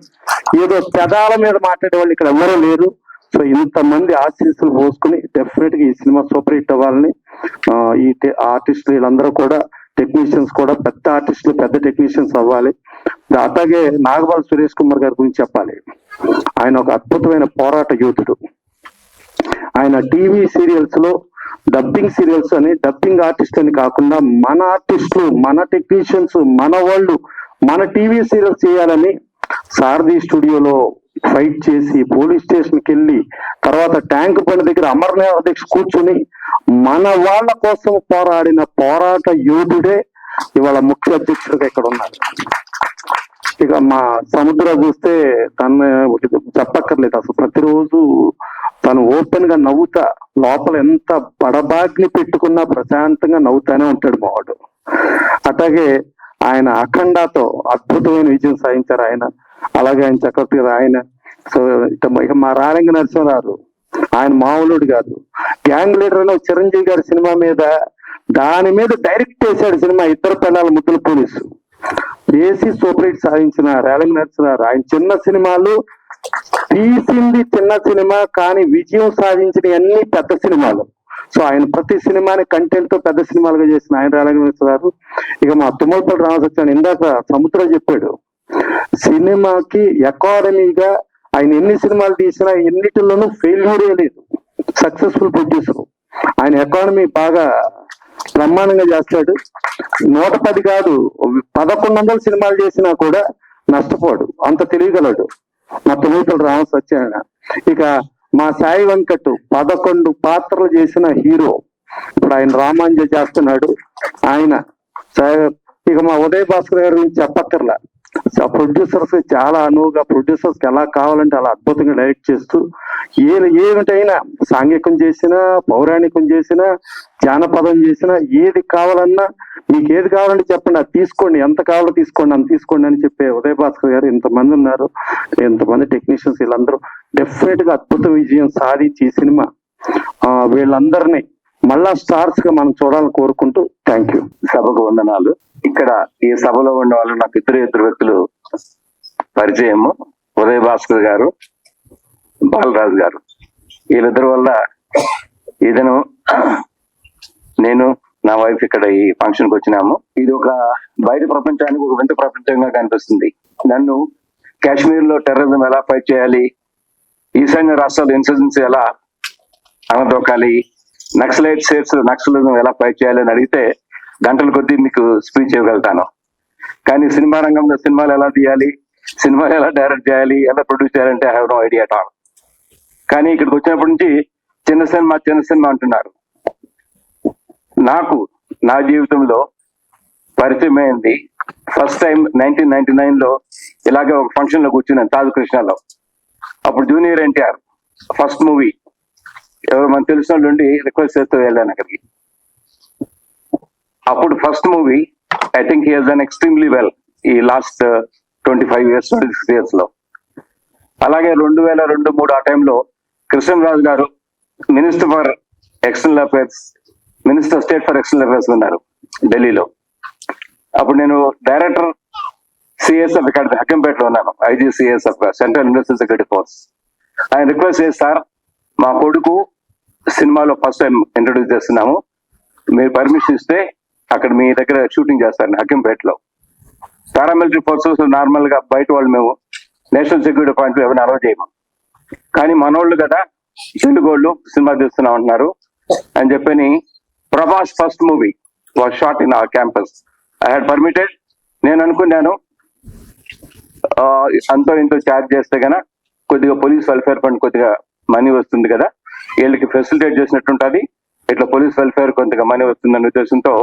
ఏదో పెదాల మీద మాట్లాడే వాళ్ళు ఇక్కడ ఎవరూ లేరు. సో ఇంతమంది ఆశీస్సులు పోసుకుని డెఫినెట్ గా ఈ సినిమా సూపర్ హిట్ అవ్వాలని ఈ ఆర్టిస్టులు వీళ్ళందరూ కూడా, టెక్నీషియన్స్ కూడా పెద్ద ఆర్టిస్టులు పెద్ద టెక్నీషియన్స్ అవ్వాలి. అట్లాగే నాగబాల సురేష్ కుమార్ గారి గురించి చెప్పాలి. ఆయన ఒక అద్భుతమైన పోరాట యోధుడు. ఆయన టీవీ సీరియల్స్ లో డబ్బింగ్ సీరియల్స్ అని డబ్బింగ్ ఆర్టిస్ట్ అని కాకుండా మన ఆర్టిస్టులు మన టెక్నీషియన్స్ మన వాళ్ళు మన టీవీ సీరియల్స్ చేయాలని సారథి స్టూడియోలో ఫైట్ చేసి పోలీస్ స్టేషన్కి వెళ్ళి తర్వాత ట్యాంక్ బండ్ దగ్గర అమర్నాథ్ దీక్ష కూర్చుని మన వాళ్ళ కోసం పోరాడిన పోరాట యోధుడే ఇవాళ ముఖ్య అధ్యక్షుడిగా ఇక్కడ ఉన్నారు. ఇక మా సముద్ర చూస్తే తను చెప్పక్కర్లేదు, అసలు ప్రతిరోజు తను ఓపెన్ గా నవ్వుతా లోపల ఎంత బడబాగ్ని పెట్టుకున్నా ప్రశాంతంగా నవ్వుతానే ఉంటాడు మావాడు. అట్లాగే ఆయన అఖండాతో అద్భుతమైన విజయం సాధించారు ఆయన. అలాగే ఆయన చక్రవర్తి గారు ఆయన. సో ఇక మా రాలింగ నరసింహారావు ఆయన మామూలుడు కాదు. గ్యాంగ్ లీడర్ అని చిరంజీవి గారి సినిమా మీద దాని మీద డైరెక్ట్ చేశాడు సినిమా ఇద్దరు పిల్లల ముద్దుల పోలీసు వేసి సూపర్ హిట్ సాధించిన రాలింగ నరసింహారావు. ఆయన చిన్న సినిమాలు తీసింది చిన్న సినిమా కానీ విజయం సాధించిన అన్ని పెద్ద సినిమాలు. సో ఆయన ప్రతి సినిమాని కంటెంట్ తో పెద్ద సినిమాలుగా చేసిన ఆయన రాలింగ నరసింహారావు. ఇక మా తుమ్మలపల్లి రామసత్యాన్ని ఇందాక సముద్రం చెప్పాడు, సినిమాకి అకాడమీగా ఆయన ఎన్ని సినిమాలు తీసినా ఎన్నిటిలోనూ ఫెయిల్యూరే లేదు, సక్సెస్ఫుల్ ప్రొడ్యూసర్. ఆయన ఎకానమీ బాగా బ్రహ్మాండంగా చేస్తాడు. 110 కాదు 1100 సినిమాలు చేసినా కూడా నష్టపోడు, అంత తెలియగలడు మా తుమ్మలపల్లి రామసత్యాయన. ఇక మా సాయి వెంకట్ 11 పాత్రలు చేసిన హీరో, ఇప్పుడు ఆయన రామాంజ చేస్తున్నాడు ఆయన. ఇక మా ఉదయ్ భాస్కర్ గారి గురించి చెప్పక్కర్లా, ప్రొడ్యూసర్స్ చాలా అనువుగా ప్రొడ్యూసర్స్ కి ఎలా కావాలంటే అలా అద్భుతంగా డైరెక్ట్ చేస్తూ ఏమిటైనా సాంఘికం చేసినా పౌరాణికం చేసినా జానపదం చేసినా ఏది కావాలన్నా మీకు ఏది కావాలంటే చెప్పండి అది తీసుకోండి, ఎంత కావాలో తీసుకోండి అంత తీసుకోండి అని చెప్పే ఉదయ్ భాస్కర్ గారు. ఇంతమంది ఉన్నారు, ఇంతమంది టెక్నీషియన్స్, వీళ్ళందరూ డెఫినెట్ గా అద్భుత విజయం సాధించి ఈ సినిమా వీళ్ళందరినీ మళ్ళా స్టార్స్ గా మనం చూడాలని కోరుకుంటూ థ్యాంక్ యూ. సభకు వందనాలు. ఇక్కడ ఈ సభలో ఉన్న వాళ్ళు నాకు ఇద్దరు వ్యక్తులు పరిచయము, ఉదయ్ భాస్కర్ గారు, బాలరాజు గారు. వీళ్ళిద్దరి వల్ల ఇదను నేను నా వైఫ్ ఇక్కడ ఈ ఫంక్షన్ కి వచ్చినాము. ఇది ఒక బయట ప్రపంచానికి ఒక వింత ప్రపంచంగా కనిపిస్తుంది. నన్ను కాశ్మీర్ లో టెర్రరిజం ఎలా ఫైట్ చేయాలి, ఈశాన్య రాష్ట్రాల ఇన్సర్జెన్సీ ఎలా అనదొక్కాలి, నక్సలైట్ స్టేట్స్ నక్సలిజం ఎలా ఫైట్ చేయాలి అని అడిగితే గంటల కొద్దీ మీకు స్పీచ్ ఇవ్వగలుగుతాను. కానీ సినిమా రంగంలో సినిమాలు ఎలా తీయాలి, సినిమాలు ఎలా డైరెక్ట్ చేయాలి, ఎలా ప్రొడ్యూస్ చేయాలంటే I have no idea at all. కానీ ఇక్కడికి వచ్చినప్పటి నుంచి చిన్న సినిమా అంటున్నారు. నాకు నా జీవితంలో పరిచయం అయింది ఫస్ట్ టైం 1999లో ఇలాగే ఒక ఫంక్షన్ లో కూర్చున్నాను తాజు కృష్ణలో. అప్పుడు జూనియర్ ఎన్టీఆర్ ఫస్ట్ మూవీ ఎవరు మనకు తెలిసిన వాళ్ళు ఉండి రిక్వెస్ట్ చేస్తూ వెళ్ళాను అక్కడికి. అప్పుడు first movie I think he has done extremely well ఈ లాస్ట్ 25 years 26 years లో. అలాగే 2002-03 ఆ టైంలో కృష్ణరాజు గారు minister for external affairs, minister state for external affairs ఉన్నారు ఢిల్లీలో. అప్పుడు నేను డైరెక్టర్ సిఎస్ఎఫ్ ఇక్కడ హకంపేటలో ఉన్నాను, IGCSF central university security force. ఆయన రిక్వెస్ట్ చేస్తారు, మా కొడుకు సినిమాలో ఫస్ట్ టైం ఇంట్రొడ్యూస్ చేస్తున్నాము, మీరు పర్మిషన్ ఇస్తే అక్కడ మీ దగ్గర షూటింగ్ చేస్తారు హకంపేటలో. పారామిలిటరీ ఫోర్సెస్ నార్మల్ గా బయట వాళ్ళు మేము నేషనల్ సెక్యూరిటీ పాయింట్ ఎవరిని అలౌ చేయము, కానీ మనోళ్ళు కదా తెలుగు వాళ్ళు సినిమా తీస్తున్నాం అంటున్నారు అని చెప్పని Prabhas first movie was shot in our campus. I had permitted. నేను అనుకున్నాను అంతో ఇంతో ఛార్జ్ చేస్తే గన కొద్దిగా పోలీస్ వెల్ఫేర్ ఫండ్ కొద్దిగా మనీ వస్తుంది కదా, వీళ్ళకి ఫెసిలిటేట్ చేసినట్టుంటది, ఇట్లా పోలీస్ వెల్ఫేర్ కొంతగా మనీ వస్తుందనే ఉద్దేశంతో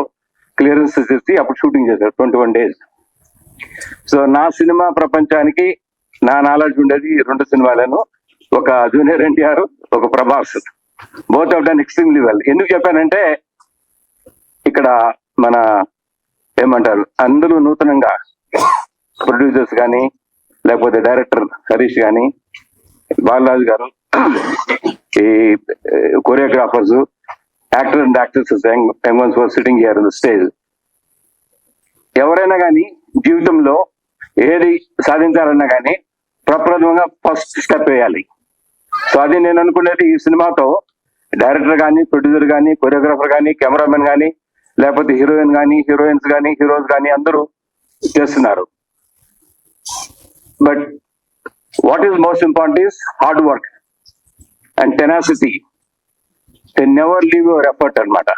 క్లియరెన్స్ చేసి అప్పుడు షూటింగ్ చేశారు 21 days. సో నా సినిమా ప్రపంచానికి నా నాలెడ్జ్ ఉండేది 2 సినిమాలను, ఒక జూనియర్ ఎన్టీఆర్, ఒక Prabhas. Both of done extremely well. ఎందుకు చెప్పానంటే ఇక్కడ మన ఏమంటారు అందరూ నూతనంగా ప్రొడ్యూసర్స్ కానీ లేకపోతే డైరెక్టర్ హరీష్ కానీ బాలరాజు గారు, ఈ choreographers, actor and actresses sitting here on the stage. ఎవరైనా కానీ జీవితంలో ఏది సాధించాలన్నా కానీ ప్రప్రథమంగా ఫస్ట్ స్టెప్ వేయాలి. సో అది నేను అనుకునేది ఈ సినిమాతో డైరెక్టర్ కానీ, ప్రొడ్యూసర్ కానీ, కొరియోగ్రాఫర్ కానీ, కెమెరామెన్ కానీ, లేకపోతే హీరోయిన్ కానీ, హీరోయిన్స్ కానీ, హీరోస్ కానీ అందరూ చేస్తున్నారు. But what is most important is hard work and tenacity. They never leave your effort అన్నమాట.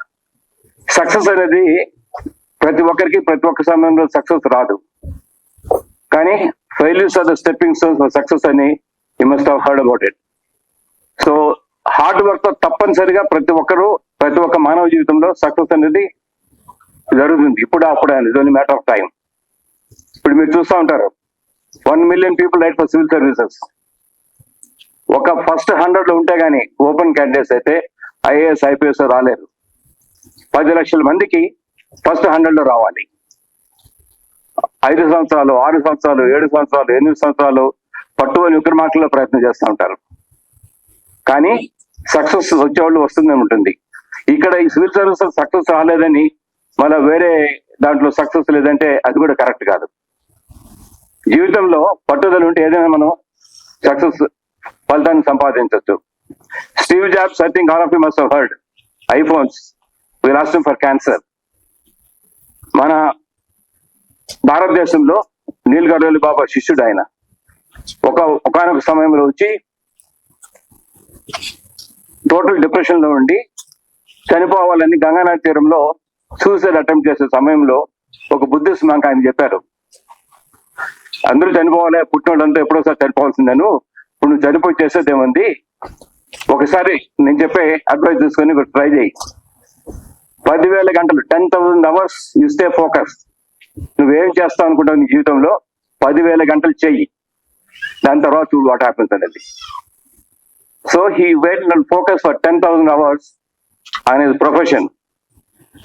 సక్సెస్ అనేది ప్రతి ఒక్కరికి ప్రతి ఒక్క సమయంలో సక్సెస్ రాదు, కానీ failures are the stepping stones for success అని you must have heard about it. So hard work తో తప్పనిసరిగా ప్రతి ఒక్క మానవ జీవితంలో సక్సెస్ అనేది జరుగుతుంది. ఇప్పుడు అనేది ఓన్లీ మ్యాటర్ ఆఫ్ టైం. ఇప్పుడు మీరు చూస్తూ ఉంటారు 1 million people right for civil services. ఒక ఫస్ట్ 100 లో ఉంటే గానీ ఓపెన్ క్యాండిడేట్స్ అయితే ఐఏఎస్ ఐపీఎస్ రాలేరు. 10 లక్షల మందికి ఫస్ట్ 100 లో రావాలి. 5 సంవత్సరాలు, 6 సంవత్సరాలు, 7 సంవత్సరాలు, 8 సంవత్సరాలు పట్టుకొని విక్రమార్కుల్లో ప్రయత్నం చేస్తూ ఉంటారు. కానీ సక్సెస్ వచ్చేవాళ్ళు వస్తుందని ఉంటుంది. ఇక్కడ ఈ సివిల్ సర్వీసెస్ సక్సెస్ రాలేదని మళ్ళీ వేరే దాంట్లో సక్సెస్ లేదంటే అది కూడా కరెక్ట్ కాదు. జీవితంలో పట్టుదల ఉంటే ఏదైనా మనం సక్సెస్ ఫలితాన్ని సంపాదించవచ్చు. Steve Jobs, I think all of you must have heard, iPhones we lost him for cancer. మన భారతదేశంలో నీల్ గడ్కరీ బాబా శిష్యుడు ఆయన. ఒకనొక సమయంలో వచ్చి టోటల్ డిప్రెషన్ లో ఉండి చనిపోవాలని గంగానది తీరంలో సూసైడ్ అటెంప్ట్ చేసే సమయంలో ఒక బుద్ధిస్ట్ మంక్ ఆయన చెప్పారు, అందరూ చనిపోవాలి, పుట్టినోళ్ళంతా ఎప్పుడోసారి చనిపోవాల్సిందేను, ఇప్పుడు నువ్వు చనిపోయి చేసేదేముంది, ఒకసారి నేను చెప్పే అడ్వైస్ తీసుకొని ట్రై చేయి. 10,000 గంటలు 10,000 hours యు స్టే ఫోకస్. నువ్వేం చేస్తావు అనుకుంటావు నీ జీవితంలో 10,000 గంటలు చెయ్యి, దాని తర్వాత చూడు వాట్ హ్యాపెన్స్ అనేది. So he wait and focus for 10,000 hours on his profession,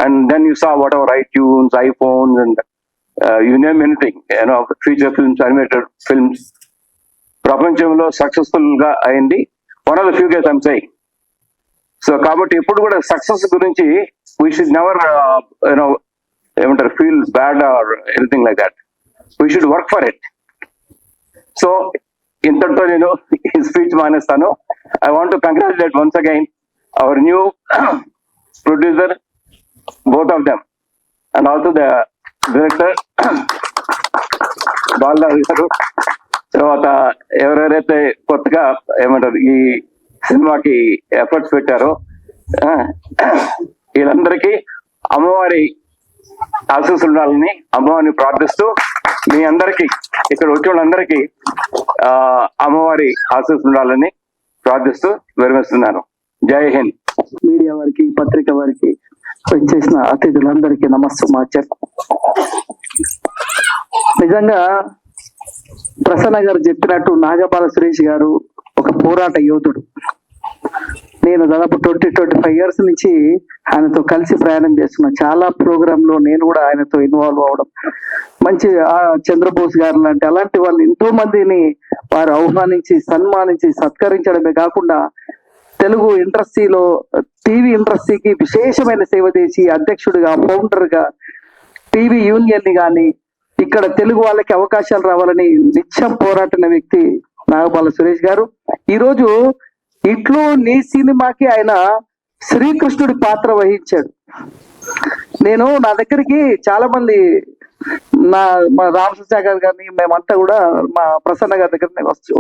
and then you saw whatever iTunes, iPhones, and you name anything, feature films, animated films, ప్రపంచంలో సక్సెస్ఫుల్ గా అయింది. One of the few case I'm saying. So కాబట్టి ఎప్పుడు కూడా success గురించి we should never ఏమంటారు feel bad or anything like that. We should work for it. So ఇంతటితో నేను ఈ స్పీచ్ మానేస్తాను. I want to congratulate once again our new producer, both of them, and also the director Balaraju garu. తర్వాత ఎవరెవరైతే కొత్తగా ఏమంటారు ఈ సినిమాకి ఎఫర్ట్స్ పెట్టారో వీళ్ళందరికీ అమ్మవారి ఆశీస్సులు ఉండాలని అమ్మవారిని ప్రార్థిస్తూ, మీ అందరికీ ఇక్కడ వచ్చిన వాళ్ళందరికీ అమ్మవారి ఆశీస్సులు ఉండాలని ప్రార్థిస్తూ విరమిస్తున్నాను. జై హింద్. మీడియా వారికి, పత్రిక వారికి, వచ్చేసిన అతిథులందరికీ నమస్సుమాచర్. నిజంగా ప్రసన్న గారు చెప్పినట్టు నాగబాల సురేష్ గారు ఒక పోరాట యోధుడు. నేను దాదాపు 20-25 years నుంచి ఆయనతో కలిసి ప్రయాణం చేస్తున్నా. చాలా ప్రోగ్రామ్ లో నేను కూడా ఆయనతో ఇన్వాల్వ్ అవడం, మంచి చంద్రబోస్ గారు లాంటి అలాంటి వాళ్ళు ఎంతో మందిని వారు ఆహ్వానించి సన్మానించి సత్కరించడమే కాకుండా తెలుగు ఇండస్ట్రీలో టీవీ ఇండస్ట్రీకి విశేషమైన సేవ చేసి అధ్యక్షుడిగా, ఫౌండర్ గా టీవీ యూనియన్ ని కానీ ఇక్కడ తెలుగు వాళ్ళకి అవకాశాలు రావాలని నిత్యం పోరాడిన వ్యక్తి నాగబాల సురేష్ గారు. ఈరోజు ఇట్లు నీ సినిమాకి ఆయన శ్రీకృష్ణుడి పాత్ర వహించాడు. నా దగ్గరికి చాలా మంది మా రామకృష్ణ గారు కానీ మేమంతా కూడా మా ప్రసన్న గారి దగ్గర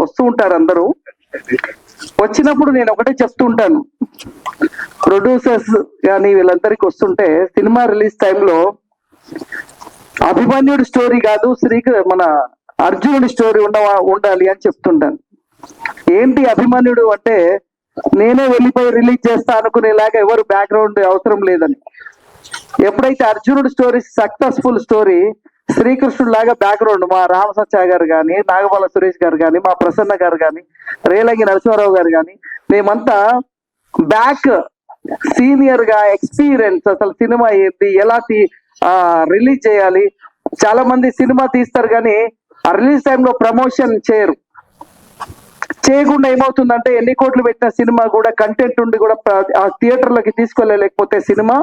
వస్తూ ఉంటారు. అందరూ వచ్చినప్పుడు నేను ఒకటే చెప్తూ ఉంటాను, ప్రొడ్యూసర్స్ కానీ వీళ్ళందరికీ వస్తుంటే సినిమా రిలీజ్ టైంలో అభిమన్యుడి స్టోరీ కాదు, మన అర్జునుడి స్టోరీ ఉండాలి అని చెప్తుంటాను. ఏంటి అభిమన్యుడు అంటే, నేనే వెళ్ళిపోయి రిలీజ్ చేస్తా అనుకునేలాగా ఎవరు బ్యాక్గ్రౌండ్ అవసరం లేదని. ఎప్పుడైతే అర్జునుడి స్టోరీ సక్సెస్ఫుల్ స్టోరీ, శ్రీకృష్ణుడు లాగా బ్యాక్గ్రౌండ్ మా రామసత్య గారు కానీ, నాగబాల సురేష్ గారు కానీ, మా ప్రసన్న గారు కానీ, రేలంగి నరసింహారావు గారు కానీ, మేమంతా బ్యాక్ సీనియర్ గా ఎక్స్పీరియన్స్, అసలు సినిమా ఏంటి, ఎలా రిలీజ్ చేయాలి. చాలా మంది సినిమా తీస్తారు కానీ ఆ రిలీజ్ టైంలో ప్రమోషన్ చేయకుండా ఏమవుతుందంటే ఎన్ని కోట్లు పెట్టిన సినిమా కూడా కంటెంట్ ఉండి కూడా ఆ థియేటర్లకి తీసుకెళ్ళలేకపోతే సినిమా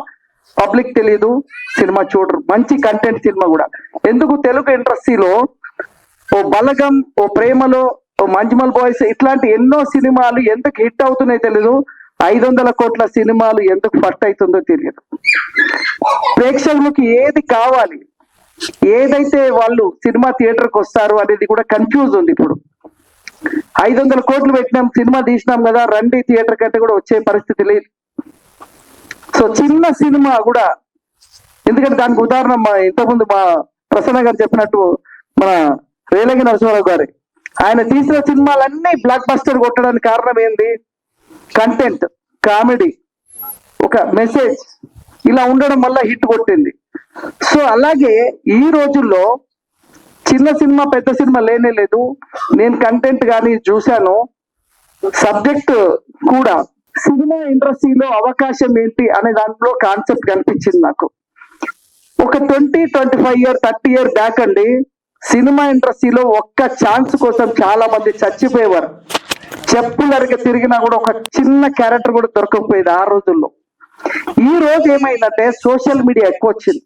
పబ్లిక్ తెలియదు, సినిమా చూడరు. మంచి కంటెంట్ సినిమా కూడా. ఎందుకు తెలుగు ఇండస్ట్రీలో ఓ బలగం, ఓ ప్రేమలో, ఓ మంజుమల్ బాయ్స్ ఇట్లాంటి ఎన్నో సినిమాలు ఎందుకు హిట్ అవుతున్నాయో తెలియదు. 500 కోట్ల సినిమాలు ఎందుకు ఫస్ట్ అవుతుందో తెలియదు. ప్రేక్షకులకి ఏది కావాలి, ఏదైతే వాళ్ళు సినిమా థియేటర్కి వస్తారు అనేది కూడా కన్ఫ్యూజ్ ఉంది. ఇప్పుడు 500 కోట్లు పెట్టినాం, సినిమా తీసినాం కదా, రండి థియేటర్ కంటే కూడా వచ్చే పరిస్థితి లేదు. సో చిన్న సినిమా కూడా, ఎందుకంటే దానికి ఉదాహరణ ఇంతకుముందు మా ప్రసన్న గారు చెప్పినట్టు మన రేలంగి నరసింహారావు గారు, ఆయన తీసిన సినిమాలన్నీ బ్లాక్ బస్టర్ కొట్టడానికి కారణం ఏంది? కంటెంట్, కామెడీ, ఒక మెసేజ్ ఇలా ఉండడం వల్ల హిట్ కొట్టింది. సో అలాగే ఈ రోజుల్లో చిన్న సినిమా పెద్ద సినిమా లేనే లేదు. నేను కంటెంట్ కానీ చూశాను, సబ్జెక్ట్ కూడా. సినిమా ఇండస్ట్రీలో అవకాశం ఏంటి అనే దాంట్లో కాన్సెప్ట్ కనిపించింది నాకు. ఒక 20-25 ఇయర్ 30 ఇయర్ బ్యాక్ అండి, సినిమా ఇండస్ట్రీలో ఒక్క ఛాన్స్ కోసం చాలా మంది చచ్చిపోయేవారు. చెప్పులరిగా తిరిగినా కూడా ఒక చిన్న క్యారెక్టర్ కూడా దొరకకపోయేది ఆ రోజుల్లో. ఈ రోజు ఏమైందంటే సోషల్ మీడియా ఎక్కువ వచ్చింది.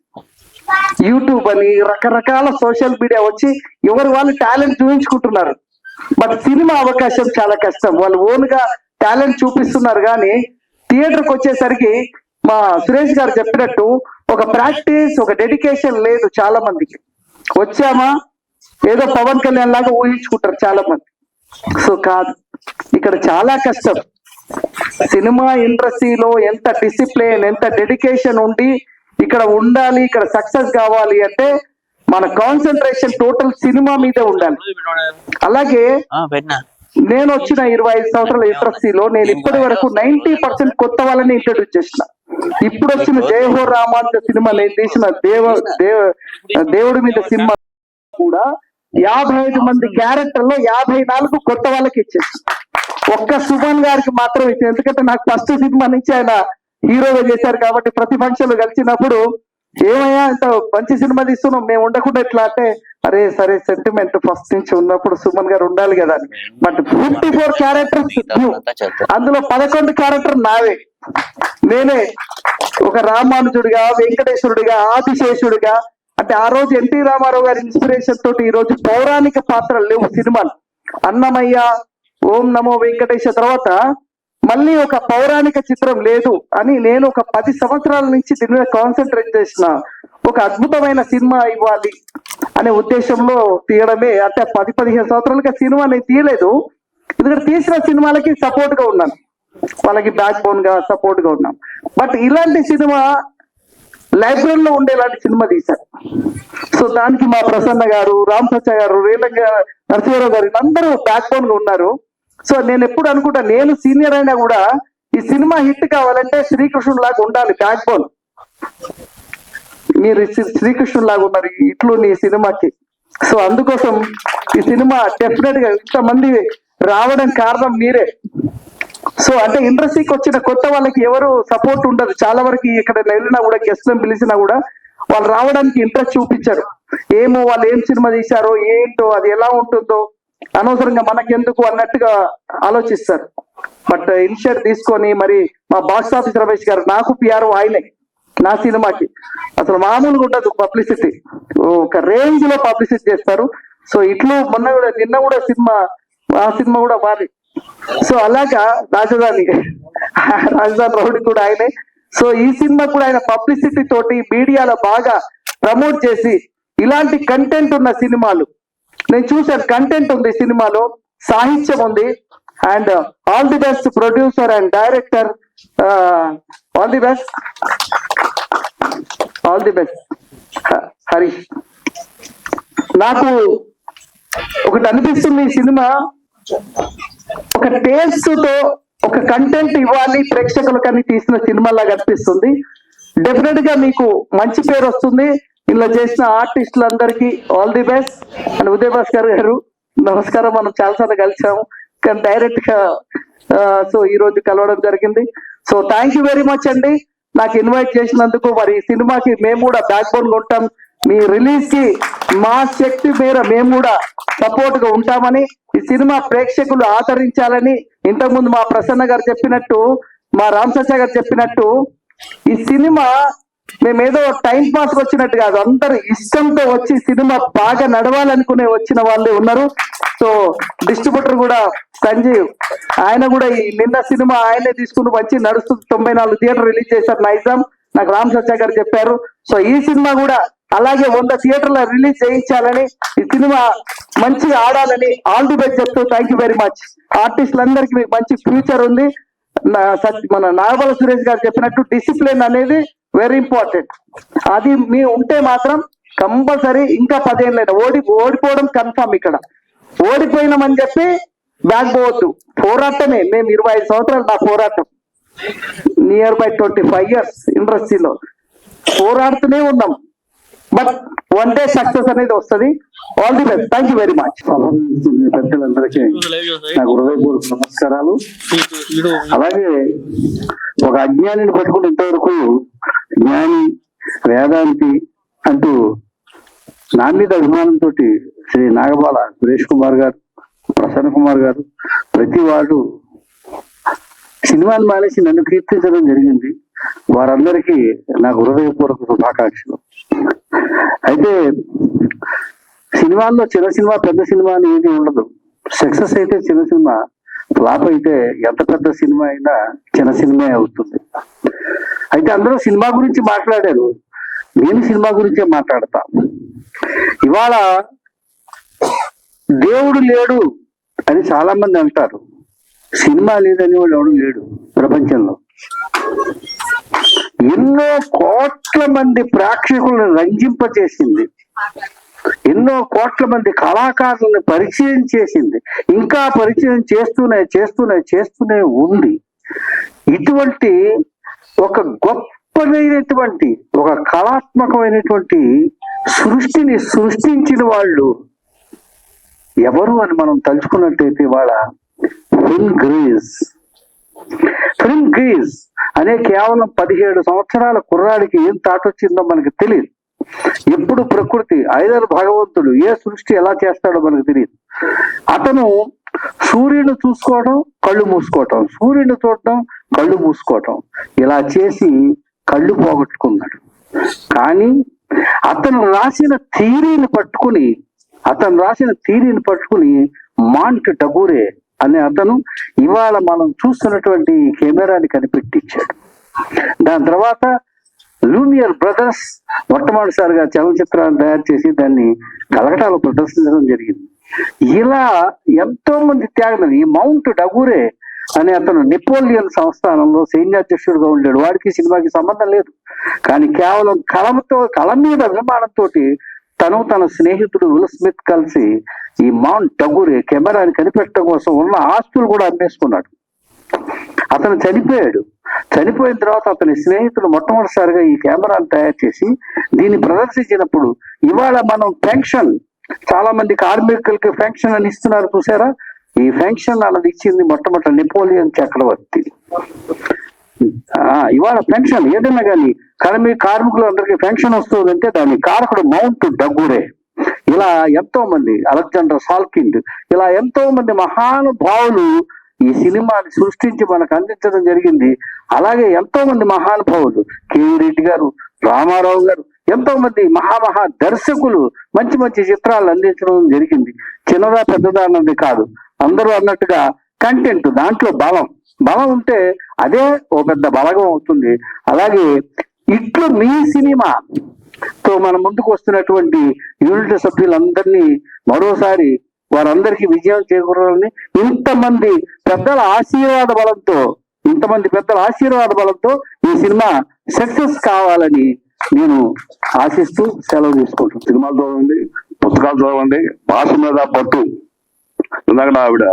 యూట్యూబ్ అని రకరకాల సోషల్ మీడియా వచ్చి ఎవరు వాళ్ళు టాలెంట్ చూపించుకుంటున్నారు. బట్ సినిమా అవకాశం చాలా కష్టం. వాళ్ళు ఓన్ గా టాలెంట్ చూపిస్తున్నారు కానీ థియేటర్కి వచ్చేసరికి మా సురేష్ గారు చెప్పినట్టు ఒక ప్రాక్టీస్, ఒక డెడికేషన్ లేదు చాలా మందికి. వచ్చామా ఏదో పవన్ కళ్యాణ్ లాగా ఊహించుకుంటారు చాలా మంది. సో కాదు, ఇక్కడ చాలా కష్టం. సినిమా ఇండస్ట్రీలో ఎంత డిసిప్లిన్, ఎంత డెడికేషన్ ఉండి ఇక్కడ ఉండాలి, ఇక్కడ సక్సెస్ కావాలి అంటే మన కాన్సన్ట్రేషన్ టోటల్ సినిమా మీదే ఉండాలి. అలాగే నేను వచ్చిన 25 సంవత్సరాల ఇండస్ట్రీలో నేను ఇప్పటి వరకు 90% కొత్త వాళ్ళని ఇంట్రడ్యూస్ చేసిన. ఇప్పుడు వచ్చిన జయహో రామాంజ సినిమా, నేను తీసిన దేవుడి మీద సినిమా కూడా 55 మంది క్యారెక్టర్లో 54 కొత్త వాళ్ళకి ఇచ్చేసి, ఒక్క సుమన్ గారికి మాత్రం ఇచ్చింది. ఎందుకంటే నాకు ఫస్ట్ సినిమా నుంచి ఆయన హీరోగా చేశారు కాబట్టి ప్రతి ఫంక్షన్ కలిసినప్పుడు ఏమయ్యా ఇంత మంచి సినిమా తీస్తున్నాం, మేము ఉండకుండా ఎట్లా అంటే, అరే సరే సెంటిమెంట్ ఫస్ట్ నుంచి ఉన్నప్పుడు సుమన్ గారు ఉండాలి కదా అని. బట్ 54 క్యారెక్టర్స్, అందులో 11 క్యారెక్టర్ నావే. నేనే ఒక రామానుజుడిగా, వెంకటేశ్వరుడిగా, ఆదిశేషుడిగా. అంటే ఆ రోజు ఎన్టీ రామారావు గారి ఇన్స్పిరేషన్ తోటి ఈ రోజు పౌరాణిక పాత్రలు లేవు సినిమాలు. అన్నమయ్య, ఓం నమో వెంకటేశ్వర తర్వాత మళ్ళీ ఒక పౌరాణిక చిత్రం లేదు అని నేను ఒక 10 సంవత్సరాల నుంచి దీని మీద కాన్సన్ట్రేట్ చేసిన. ఒక అద్భుతమైన సినిమా ఇవ్వాలి అనే ఉద్దేశంలో తీయడమే. అంటే 10-15 సంవత్సరాలుగా సినిమా నేను తీయలేదు, ఎందుకంటే తీసిన సినిమాలకి సపోర్ట్ గా ఉన్నాను, వాళ్ళకి బ్యాక్ బోన్ గా సపోర్ట్ గా ఉన్నాం. బట్ ఇలాంటి సినిమా లైబ్రరీలో ఉండేలాంటి సినిమా తీశారు. సో దానికి మా ప్రసన్న గారు, రామ్ సచ్చా గారు, రేలంగ నరసింహారావు గారు అందరూ బ్యాక్ బోన్ గా ఉన్నారు. సో నేను ఎప్పుడు అనుకుంటా, నేను సీనియర్ అయినా కూడా ఈ సినిమా హిట్ కావాలంటే శ్రీకృష్ణుడు లాగా ఉండాలి బ్యాక్ బోన్. మీరు శ్రీకృష్ణుడు లాగా ఉన్నారు ఇట్లు నీ సినిమాకి. సో అందుకోసం ఈ సినిమా డెఫినెట్ గా ఇంతమంది రావడం కారణం మీరే. సో అంటే ఇండస్ట్రీకి వచ్చిన కొత్త వాళ్ళకి ఎవరు సపోర్ట్ ఉండదు. చాలా వరకు ఇక్కడ వెళ్ళినా కూడా గెస్ట్లను పిలిచినా కూడా వాళ్ళు రావడానికి ఇంట్రెస్ట్ చూపించారు. ఏమో వాళ్ళు ఏం సినిమా తీశారో ఏంటో, అది ఎలా ఉంటుందో అనవసరంగా మనకెందుకు అన్నట్టుగా ఆలోచిస్తారు. బట్ ఇనిషియేట్ తీసుకొని మరి మా బాక్స్ ఆఫీస్ రమేష్ గారు, నాకు పిఆర్ఓ ఆయనే నా సినిమాకి, అసలు మామూలుగా ఉండదు పబ్లిసిటీ, ఒక రేంజ్ లో పబ్లిసిటీ చేస్తారు. సో ఇట్లు మొన్న కూడా నిన్న కూడా ఆ సినిమా కూడా మాది. సో అలాగా రాజధాని రౌడీ కూడా ఆయనే. సో ఈ సినిమా కూడా ఆయన పబ్లిసిటీ తోటి మీడియాలో బాగా ప్రమోట్ చేసి ఇలాంటి కంటెంట్ ఉన్న సినిమాలు నేను చూశాను. కంటెంట్ ఉంది సినిమాలో, సాహిత్యం ఉంది. And all the best producer and director, all the best, all the best Harish. నాకు ఒకటి అనిపిస్తుంది, ఈ సినిమా ఒక టేస్ట్ తో ఒక కంటెంట్ ఇవ్వాలి ప్రేక్షకులకని తీసిన సినిమాలాగా అనిపిస్తుంది. డెఫినెట్ గా మీకు మంచి పేరు వస్తుంది. ఇలా చేసిన ఆర్టిస్టులందరికీ all the best. And Uday Bhaskar garu నమస్కారం, మనం చాలాసార్లు కలిసాము కానీ డైరెక్ట్ గా సో ఈ రోజు కలవడం జరిగింది. So thank you very much అండి నాకు ఇన్వైట్ చేసినందుకు. మరి ఈ సినిమాకి మేము కూడా బ్యాక్ బోన్ ఉంటాం, మీ రిలీజ్ కి మా శక్తి మేర మేము కూడా సపోర్ట్ గా ఉంటామని, ఈ సినిమా ప్రేక్షకులు ఆదరించాలని, ఇంతకుముందు మా ప్రసన్న గారు చెప్పినట్టు, మా రామ్ సత్య గారు చెప్పినట్టు, ఈ సినిమా మేమేదో టైం పాస్ వచ్చినట్టు కాదు, అందరు ఇష్టంతో వచ్చి సినిమా బాగా నడవాలనుకునే వచ్చిన వాళ్ళే ఉన్నారు. సో డిస్ట్రిబ్యూటర్ కూడా సంజీవ్, ఆయన కూడా ఈ నిన్న సినిమా ఆయనే తీసుకుని వచ్చి నడుస్తుంది, 94 థియేటర్ రిలీజ్ చేశారు నైజాం, నాకు రామ్ సత్య గారు చెప్పారు. సో ఈ సినిమా కూడా అలాగే 100 థియేటర్ల రిలీజ్ చేయించాలని, ఈ సినిమా మంచిగా ఆడాలని ఆల్ ది బెస్ట్ చెప్తూ థ్యాంక్ యూ వెరీ మచ్. ఆర్టిస్టులందరికీ మీకు మంచి ఫ్యూచర్ ఉంది. మన నాగబాల సురేష్ గారు చెప్పినట్టు డిసిప్లిన్ అనేది వెరీ ఇంపార్టెంట్. అది మీ ఉంటే మాత్రం కంపల్సరీ ఇంకా 10 ఏళ్ళైనా ఓడిపోవడం కన్ఫర్మ్. ఇక్కడ ఓడిపోయినామని చెప్పి బ్యాక్ పోవద్దు, పోరాటమే. మేము 25 సంవత్సరాలు నా పోరాటం, నియర్ బై 25 years ఇండస్ట్రీలో పోరాడుతూనే ఉన్నాం. బట్ వన్ డే సక్సెస్ అనేది వస్తుంది. All the best, thank you very much. పెద్దలందరికీ నాకు హృదయపూర్వక నమస్కారాలు. అలాగే ఒక అజ్ఞానిని పట్టుకుని ఇంతవరకు జ్ఞాని వేదాంతి అంటూ నా మీద అభిమానంతో శ్రీ నాగబాల సురేష్ కుమార్ గారు, ప్రసన్న కుమార్ గారు, ప్రతి వాడు సినిమాని మానేసి నన్ను కీర్తించడం జరిగింది. వారందరికీ నాకు హృదయపూర్వక శుభాకాంక్షలు. అయితే సినిమాల్లో చిన్న సినిమా పెద్ద సినిమా అని ఏది ఉండదు. సక్సెస్ అయితే చిన్న సినిమా, ఫ్లాప్ అయితే ఎంత పెద్ద సినిమా అయినా చిన్న సినిమా అవుతుంది. అయితే అందరూ సినిమా గురించి మాట్లాడారు, నేను సినిమా గురించే మాట్లాడతా. ఇవాళ దేవుడు లేడు అని చాలా మంది అంటారు, సినిమా లేదని వాడు ఎవడు లేడు ప్రపంచంలో. ఎన్నో కోట్ల మంది ప్రేక్షకులను రంజింపచేసింది, ఎన్నో కోట్ల మంది కళాకారులను పరిచయం చేసింది, ఇంకా పరిచయం చేస్తూనే ఉంది. ఇటువంటి ఒక గొప్పదైనటువంటి ఒక కళాత్మకమైనటువంటి సృష్టిని సృష్టించిన వాళ్ళు ఎవరు అని మనం తలుచుకున్నట్టయితే వాళ్ళ ఫిల్మ్ గ్రీజ్ అనే కేవలం 17 సంవత్సరాల కుర్రాడికి ఏం తాటొచ్చిందో మనకి తెలియదు. ఎప్పుడు ప్రకృతి ఐదరు భగవంతుడు ఏ సృష్టి ఎలా చేస్తాడో మనకు తెలియదు. అతను సూర్యుడు చూసుకోవడం, కళ్ళు మూసుకోవటం, సూర్యుడు చూడటం, కళ్ళు మూసుకోవటం, ఇలా చేసి కళ్ళు పోగొట్టుకున్నాడు. కానీ అతను రాసిన థియరీని పట్టుకుని మాంట్ డగూరే అనే అతను ఇవాళ మనం చూస్తున్నటువంటి కెమెరాని కనిపెట్టించాడు. దాని తర్వాత లూమియర్ బ్రదర్స్ మొట్టమొదటిసారిగా చలనచిత్రాన్ని తయారు చేసి దాన్ని కలకటాలో ప్రదర్శించడం జరిగింది. ఇలా ఎంతో మంది త్యాగం. ఈ మౌంట్ డగూరే అనే అతను నెపోలియన్ సంస్థానంలో సైన్యాధ్యక్షుడుగా ఉండేడు. వాడికి సినిమాకి సంబంధం లేదు, కానీ కేవలం కళ మీద అభిమానంతో తన స్నేహితుడు విల్ స్మిత్ కలిసి ఈ మౌంట్ డగూరే కెమెరాని కనిపెట్టడం కోసం ఉన్న ఆస్తులు కూడా అమ్మేసుకున్నాడు. అతను చనిపోయాడు. చనిపోయిన తర్వాత అతని స్నేహితుడు మొట్టమొదటిసారిగా ఈ కెమెరాను తయారు చేసి దీన్ని ప్రదర్శించినప్పుడు ఇవాళ మనం పెన్షన్, చాలా మంది కార్మికులకి పెన్షన్ అని ఇస్తున్నారు చూసారా, ఈ పెన్షన్ అన్నది ఇచ్చింది మొట్టమొదటి నెపోలియన్ చక్రవర్తి. ఇవాళ పెన్షన్ ఏదైనా కానీ కార్మికులు అందరికీ పెన్షన్ వస్తుందంటే దాని కారకుడు మౌంట్ డగూరే. ఇలా ఎంతో మంది, అలెగ్జాండర్ సాల్కిండ్, ఇలా ఎంతో మంది మహానుభావులు ఈ సినిమాని సృష్టించి మనకు అందించడం జరిగింది. అలాగే ఎంతో మంది మహానుభావులు, కేవీ రెడ్డి గారు, రామారావు గారు, ఎంతో మంది మహా దర్శకులు మంచి మంచి చిత్రాలు అందించడం జరిగింది. చిన్నదా పెద్దదా అన్నది కాదు, అందరూ అన్నట్టుగా కంటెంట్, దాంట్లో బలం ఉంటే అదే ఓ పెద్ద బలగం అవుతుంది. అలాగే ఇట్లు మీ సినిమాతో మన ముందుకు వస్తున్నటువంటి యూనిట్ సభ్యులందరినీ మరోసారి వారందరికీ విజయం చేకూరాలని, ఇంతమంది పెద్దల ఆశీర్వాద బలంతో ఈ సినిమా సక్సెస్ కావాలని నేను ఆశిస్తూ సెలవు తీసుకుంటాను. సినిమాలు చదవండి, పుస్తకాలు చదవండి, భాష మీద పట్టు. ఇందాక ఆవిడ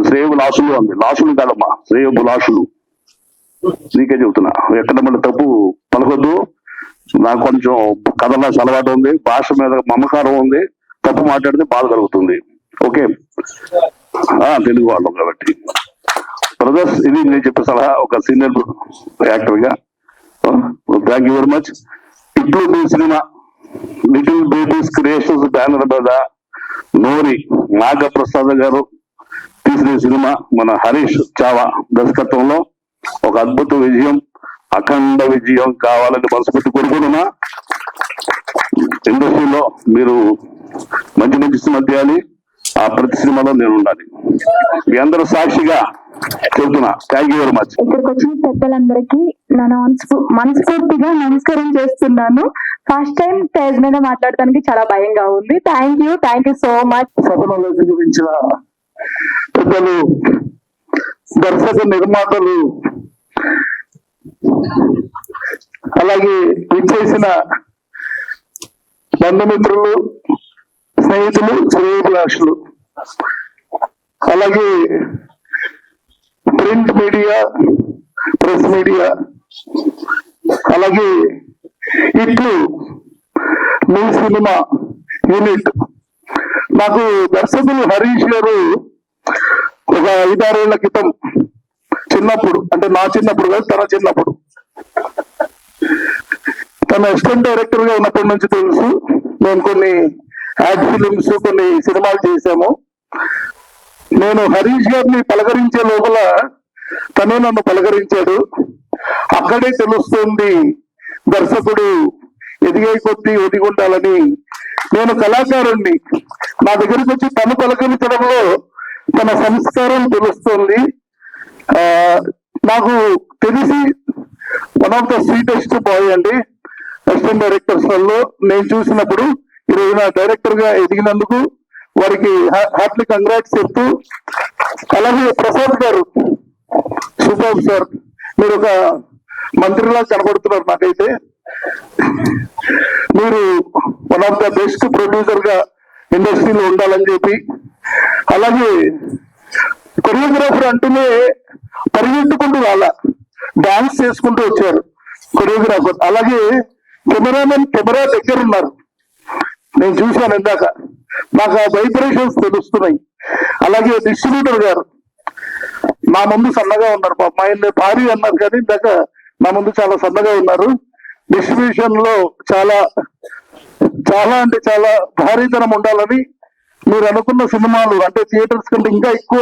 శ్రేయబు లాసులు అంది, లాసులు కాదమ్మా, శ్రేయబు లాసులు. నీకే చెబుతున్నా, ఎక్కడ మళ్ళీ తప్పు పలకొద్దు. నాకు కొంచెం కథల అలవాటు ఉంది, భాష మీద మమకారం ఉంది, తప్పు మాట్లాడితే బాధ కలుగుతుంది. ఓకే, తెలుగు వాళ్ళం కాబట్టి బ్రదర్స్, ఇది నేను చెప్పే సలహా ఒక సీనియర్ యాక్టర్ గా. Thank you very much. ఇప్పుడు మీ cinema Little Babies Creations banner మీద నోరి నాగప్రసాద్ గారు తీసిన సినిమా మన హరీష్ చావా దర్శకత్వంలో ఒక అద్భుత విజయం, అఖండ విజయం కావాలని మనస్ఫూర్తి కోరుకుంటున్నా. ఇండస్ట్రీలో మీరు మంచి మంచి సినిమా తీయాలి, ఆ ప్రతి సినిమాలో నేను ఉండాలి. మీ అందరూ సాక్షిగా చెబుతున్నా. Thank you very much. ఇక్కడికి వచ్చిన పెద్దలందరికీ నేను మనస్ఫూర్తిగా నమస్కారం చేస్తున్నాను. ఫస్ట్ టైం స్టేజ్ మీద మాట్లాడటానికి చాలా భయంగా ఉంది. Thank you so much. సభలో చూపించిన పెద్దలు, దర్శక నిర్మాతలు, అలాగే విచ్చేసిన బంధుమిత్రులు, స్నేహితులు, శ్రేయోభిలాషులు, అలాగే ప్రింట్ మీడియా, ప్రెస్ మీడియా, అలాగే ఇట్లు మీ సినిమా యూనిట్. నాకు దర్శకులు హరీష్ గారు ఒక 5-6 ఏళ్ల క్రితం, చిన్నప్పుడు, అంటే నా చిన్నప్పుడు కాదు, తన చిన్నప్పుడు, తన అసిస్టెంట్ డైరెక్టర్ గా ఉన్నప్పటి నుంచి తెలుసు. మేము కొన్ని యాడ్ ఫిలిమ్స్, కొన్ని సినిమాలు చేశాము. నేను హరీష్ గారిని పలకరించే లోపల తనే నన్ను పలకరించాడు. అక్కడే తెలుస్తుంది దర్శకుడు ఎదిగే కొద్దీ ఒదిగుండాలని. నేను కళాకారుణ్ణి, నా దగ్గరికి వచ్చి తను పలకరించడంలో తన సంస్కారం తెలుస్తుంది. నాకు తెలిసి one of the sweetest boy అండి అసిస్టెంట్ డైరెక్టర్స్ లో నేను చూసినప్పుడు. ఈ రోజున డైరెక్టర్ గా ఎదిగినందుకు వారికి హార్ట్లీ కంగ్రాట్స్ చెప్తూ, అలాగే ప్రసాద్ గారు, సూపర్ సార్, మీరు ఒక మంత్రిలా కనబడుతున్నారు నాకైతే. మీరు one of the best producer గా ఇండస్ట్రీలో ఉండాలని చెప్పి, అలాగే కొరియోగ్రాఫర్ అంటూనే పరిగెత్తుకుంటూ రాలా, డాన్స్ చేసుకుంటూ వచ్చారు కొరియోగ్రాఫర్. అలాగే కెమెరామెన్ కెమెరా దగ్గర ఉన్నారు, నేను చూశాను ఇందాక, నాకు ఆ వైబ్రేషన్స్ తెలుస్తున్నాయి. అలాగే డిస్ట్రిబ్యూటర్ గారు నా ముందు సన్నగా ఉన్నారు, పాప ఆయన భారీ అన్నారు కానీ ఇందాక నా ముందు చాలా సన్నగా ఉన్నారు. డిస్ట్రిబ్యూషన్ లో చాలా చాలా అంటే చాలా భారీతనం ఉండాలని, మీరు అనుకున్న సినిమాలు అంటే థియేటర్స్ కంటే ఇంకా ఎక్కువ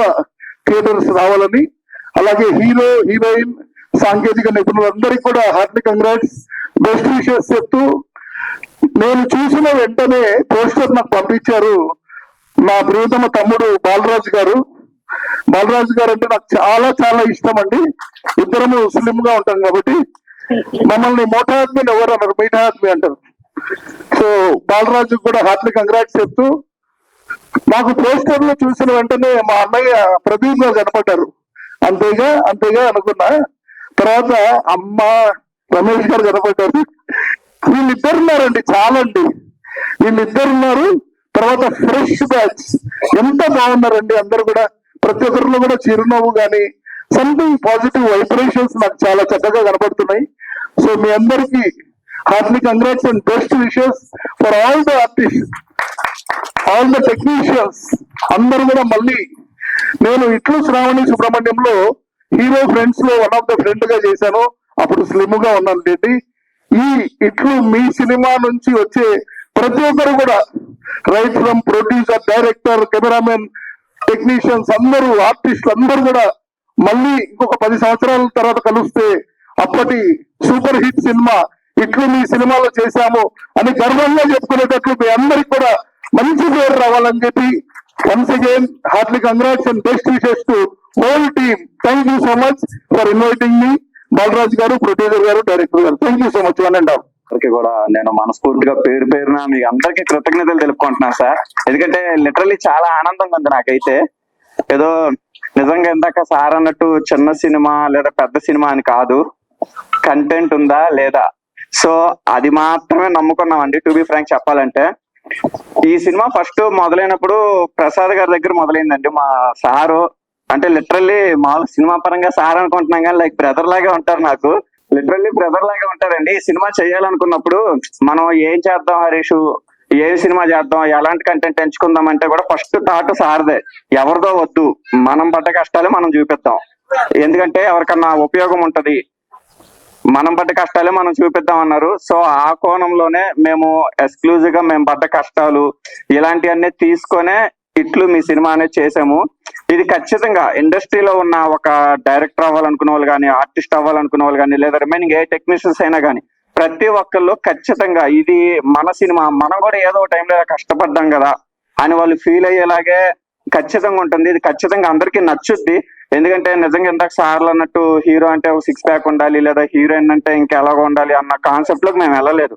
థియేటర్స్ రావాలని, అలాగే హీరో, హీరోయిన్, సాంకేతిక నిపుణులందరికీ కూడా హార్ట్లీ కంగ్రాట్స్, బెస్ట్ విషెస్ చెప్తూ, నేను చూసిన వెంటనే పోస్టర్ నాకు పంపించారు మా ప్రియతమ తమ్ముడు బాలరాజు గారు. బాలరాజు గారు అంటే నాకు చాలా చాలా ఇష్టం అండి. ఇద్దరము స్లిమ్ గా ఉంటాం కాబట్టి మమ్మల్ని మోటా ఆద్మీని ఎవరు అన్నారు, మీఠా ఆద్మీ అంటారు. సో బాలరాజు కూడా హార్ట్లీ కంగ్రాట్స్ చెప్తూ, నాకు పోస్టర్ లో చూసిన వెంటనే మా అన్నయ్య ప్రదీప్ గారు కనపడ్డారు. అంతేగా అనుకున్నా. తర్వాత అమ్మ రమేష్ గారు కనపడ్డారు. వీళ్ళిద్దరున్నారండి, చాలండి, వీళ్ళిద్దరున్నారు. తర్వాత ఫ్రెష్ బ్యాచ్ ఎంత బాగున్నారండి అందరు కూడా, ప్రతి ఒక్కరిలో కూడా చిరునవ్వు కానీ సంథింగ్ పాజిటివ్ వైబ్రేషన్స్ నాకు చాలా చక్కగా కనపడుతున్నాయి. సో మీ అందరికీ heartly congrats and best wishes for all the artist, all the technicians అందరూ కూడా. మళ్ళీ నేను ఇట్లు శ్రావణి సుబ్రహ్మణ్యంలో హీరో ఫ్రెండ్స్ లో వన్ ఆఫ్ ద ఫ్రెండ్ గా చేశాను, అప్పుడు స్లిమ్ గా ఉన్నాను లేండి. ఈ ఇట్లు మీ సినిమా నుంచి వచ్చే ప్రతి ఒక్కరు కూడా, right from producer, director, cameraman, technicians అందరూ, ఆర్టిస్టులు అందరూ కూడా మళ్ళీ ఇంకొక 10 సంవత్సరాల తర్వాత కలిస్తే అప్పటి సూపర్ హిట్ సినిమా ఇట్లు మీ సినిమాలో చేశాము అని గర్వంగా చెప్పుకునేటట్లు మీ అందరికి కూడా మంచి పేరు రావాలని చెప్పి once again heartly congrats and best wishes to whole team. Thank you so much for inviting me. Balaraju garu, producer garu, director garu, thank you so much. One and half కూడా నేను మనస్ఫూర్తిగా పేరున మీకు అందరికీ కృతజ్ఞతలు తెలుపుకుంటున్నాను సార్. ఎందుకంటే లిటరల్లీ చాలా ఆనందంగా ఉంది నాకైతే. ఏదో నిజంగా ఇందాక సార్ అన్నట్టు చిన్న సినిమా లేదా పెద్ద సినిమా అని కాదు, కంటెంట్ ఉందా లేదా, సో అది మాత్రమే నమ్ముకున్నామండి. టు బి ఫ్రాంక్ చెప్పాలంటే ఈ సినిమా ఫస్ట్ మొదలైనప్పుడు ప్రసాద్ గారి దగ్గర మొదలైందండి. మా సారు అంటే లిటరల్లీ మామూలు సినిమా పరంగా సార్ అనుకుంటున్నాం కానీ లైక్ బ్రదర్ లాగా ఉంటారు నాకు, లిటరల్లీ బ్రదర్ లాగా ఉంటారండి. ఈ సినిమా చేయాలనుకున్నప్పుడు మనం ఏం చేద్దాం హరీష్, ఏ సినిమా చేద్దాం, ఎలాంటి కంటెంట్ ఎంచుకుందాం అంటే కూడా ఫస్ట్ థాట్ సార్దే, ఎవరిదో వద్దు, మనం పడ్డ కష్టాలు మనం చూపిద్దాం, ఎందుకంటే ఎవరికన్నా ఉపయోగం ఉంటది, మనం పడ్డ కష్టాలే మనం చూపిద్దాం అన్నారు. సో ఆ కోణంలోనే మేము ఎక్స్క్లూజివ్ గా మేము పడ్డ కష్టాలు ఇలాంటివన్నీ తీసుకొనే ఇట్లు మీ సినిమా అనేది చేసాము. ఇది ఖచ్చితంగా ఇండస్ట్రీలో ఉన్న ఒక డైరెక్టర్ అవ్వాలనుకునే వాళ్ళు కానీ, ఆర్టిస్ట్ అవ్వాలనుకునే వాళ్ళు కానీ, లేదా రిమైనింగ్ ఏ టెక్నీషియన్స్ అయినా కానీ ప్రతి ఒక్కళ్ళు ఖచ్చితంగా ఇది మన సినిమా, మనం కూడా ఏదో టైంలో కష్టపడ్డాం కదా అని వాళ్ళు ఫీల్ అయ్యేలాగే ఖచ్చితంగా ఉంటుంది. ఇది ఖచ్చితంగా అందరికీ నచ్చుద్ది. ఎందుకంటే నిజంగా ఇందాక సార్లు అన్నట్టు హీరో అంటే ఒక 6 ప్యాక్ ఉండాలి, లేదా హీరోయిన్ అంటే ఇంకెలాగ ఉండాలి అన్న కాన్సెప్ట్ లోకి మేము వెళ్ళలేదు.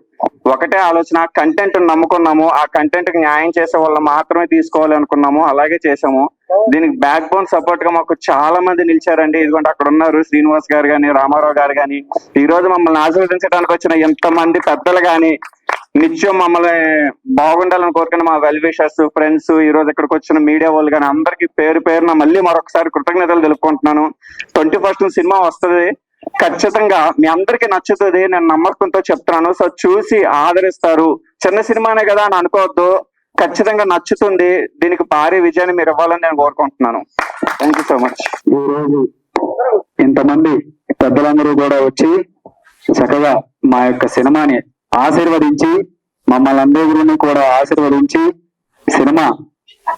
ఒకటే ఆలోచన, కంటెంట్ నమ్ముకున్నాము, ఆ కంటెంట్ కి న్యాయం చేసే వాళ్ళు మాత్రమే తీసుకోవాలి అనుకున్నాము, అలాగే చేసాము. దీనికి బ్యాక్ బోన్ సపోర్ట్ గా మాకు చాలా మంది నిలిచారండి. ఇదిగోండి అక్కడ ఉన్నారు శ్రీనివాస్ గారు కానీ, రామారావు గారు కానీ, ఈ రోజు మమ్మల్ని ఆశీర్వదించడానికి వచ్చిన ఎంతమంది పెద్దలు కానీ, నిత్యం మమ్మల్ని బాగుండాలని కోరుకున్న మా వెల్ విషర్స్, ఫ్రెండ్స్, ఈ రోజు ఇక్కడికి వచ్చిన మీడియా వాళ్ళు కానీ అందరికి పేరు పేరున మళ్ళీ మరొకసారి కృతజ్ఞతలు తెలుపుకుంటున్నాను. 21st సినిమా వస్తుంది, ఖచ్చితంగా మీ అందరికి నచ్చుతుంది, నేను నమ్మకంతో చెప్తున్నాను. సో చూసి ఆదరిస్తారు. చిన్న సినిమానే కదా అని అనుకోవద్దు, ఖచ్చితంగా నచ్చుతుంది. దీనికి భారీ విజయాన్ని మీరు ఇవ్వాలని నేను కోరుకుంటున్నాను. Thank you so much. ఈ రోజు ఇంతమంది పెద్దలందరూ కూడా వచ్చి చక్కగా మా యొక్క సినిమాని ఆశీర్వదించి, మమ్మల్ని అందరినీ కూడా ఆశీర్వదించి సినిమా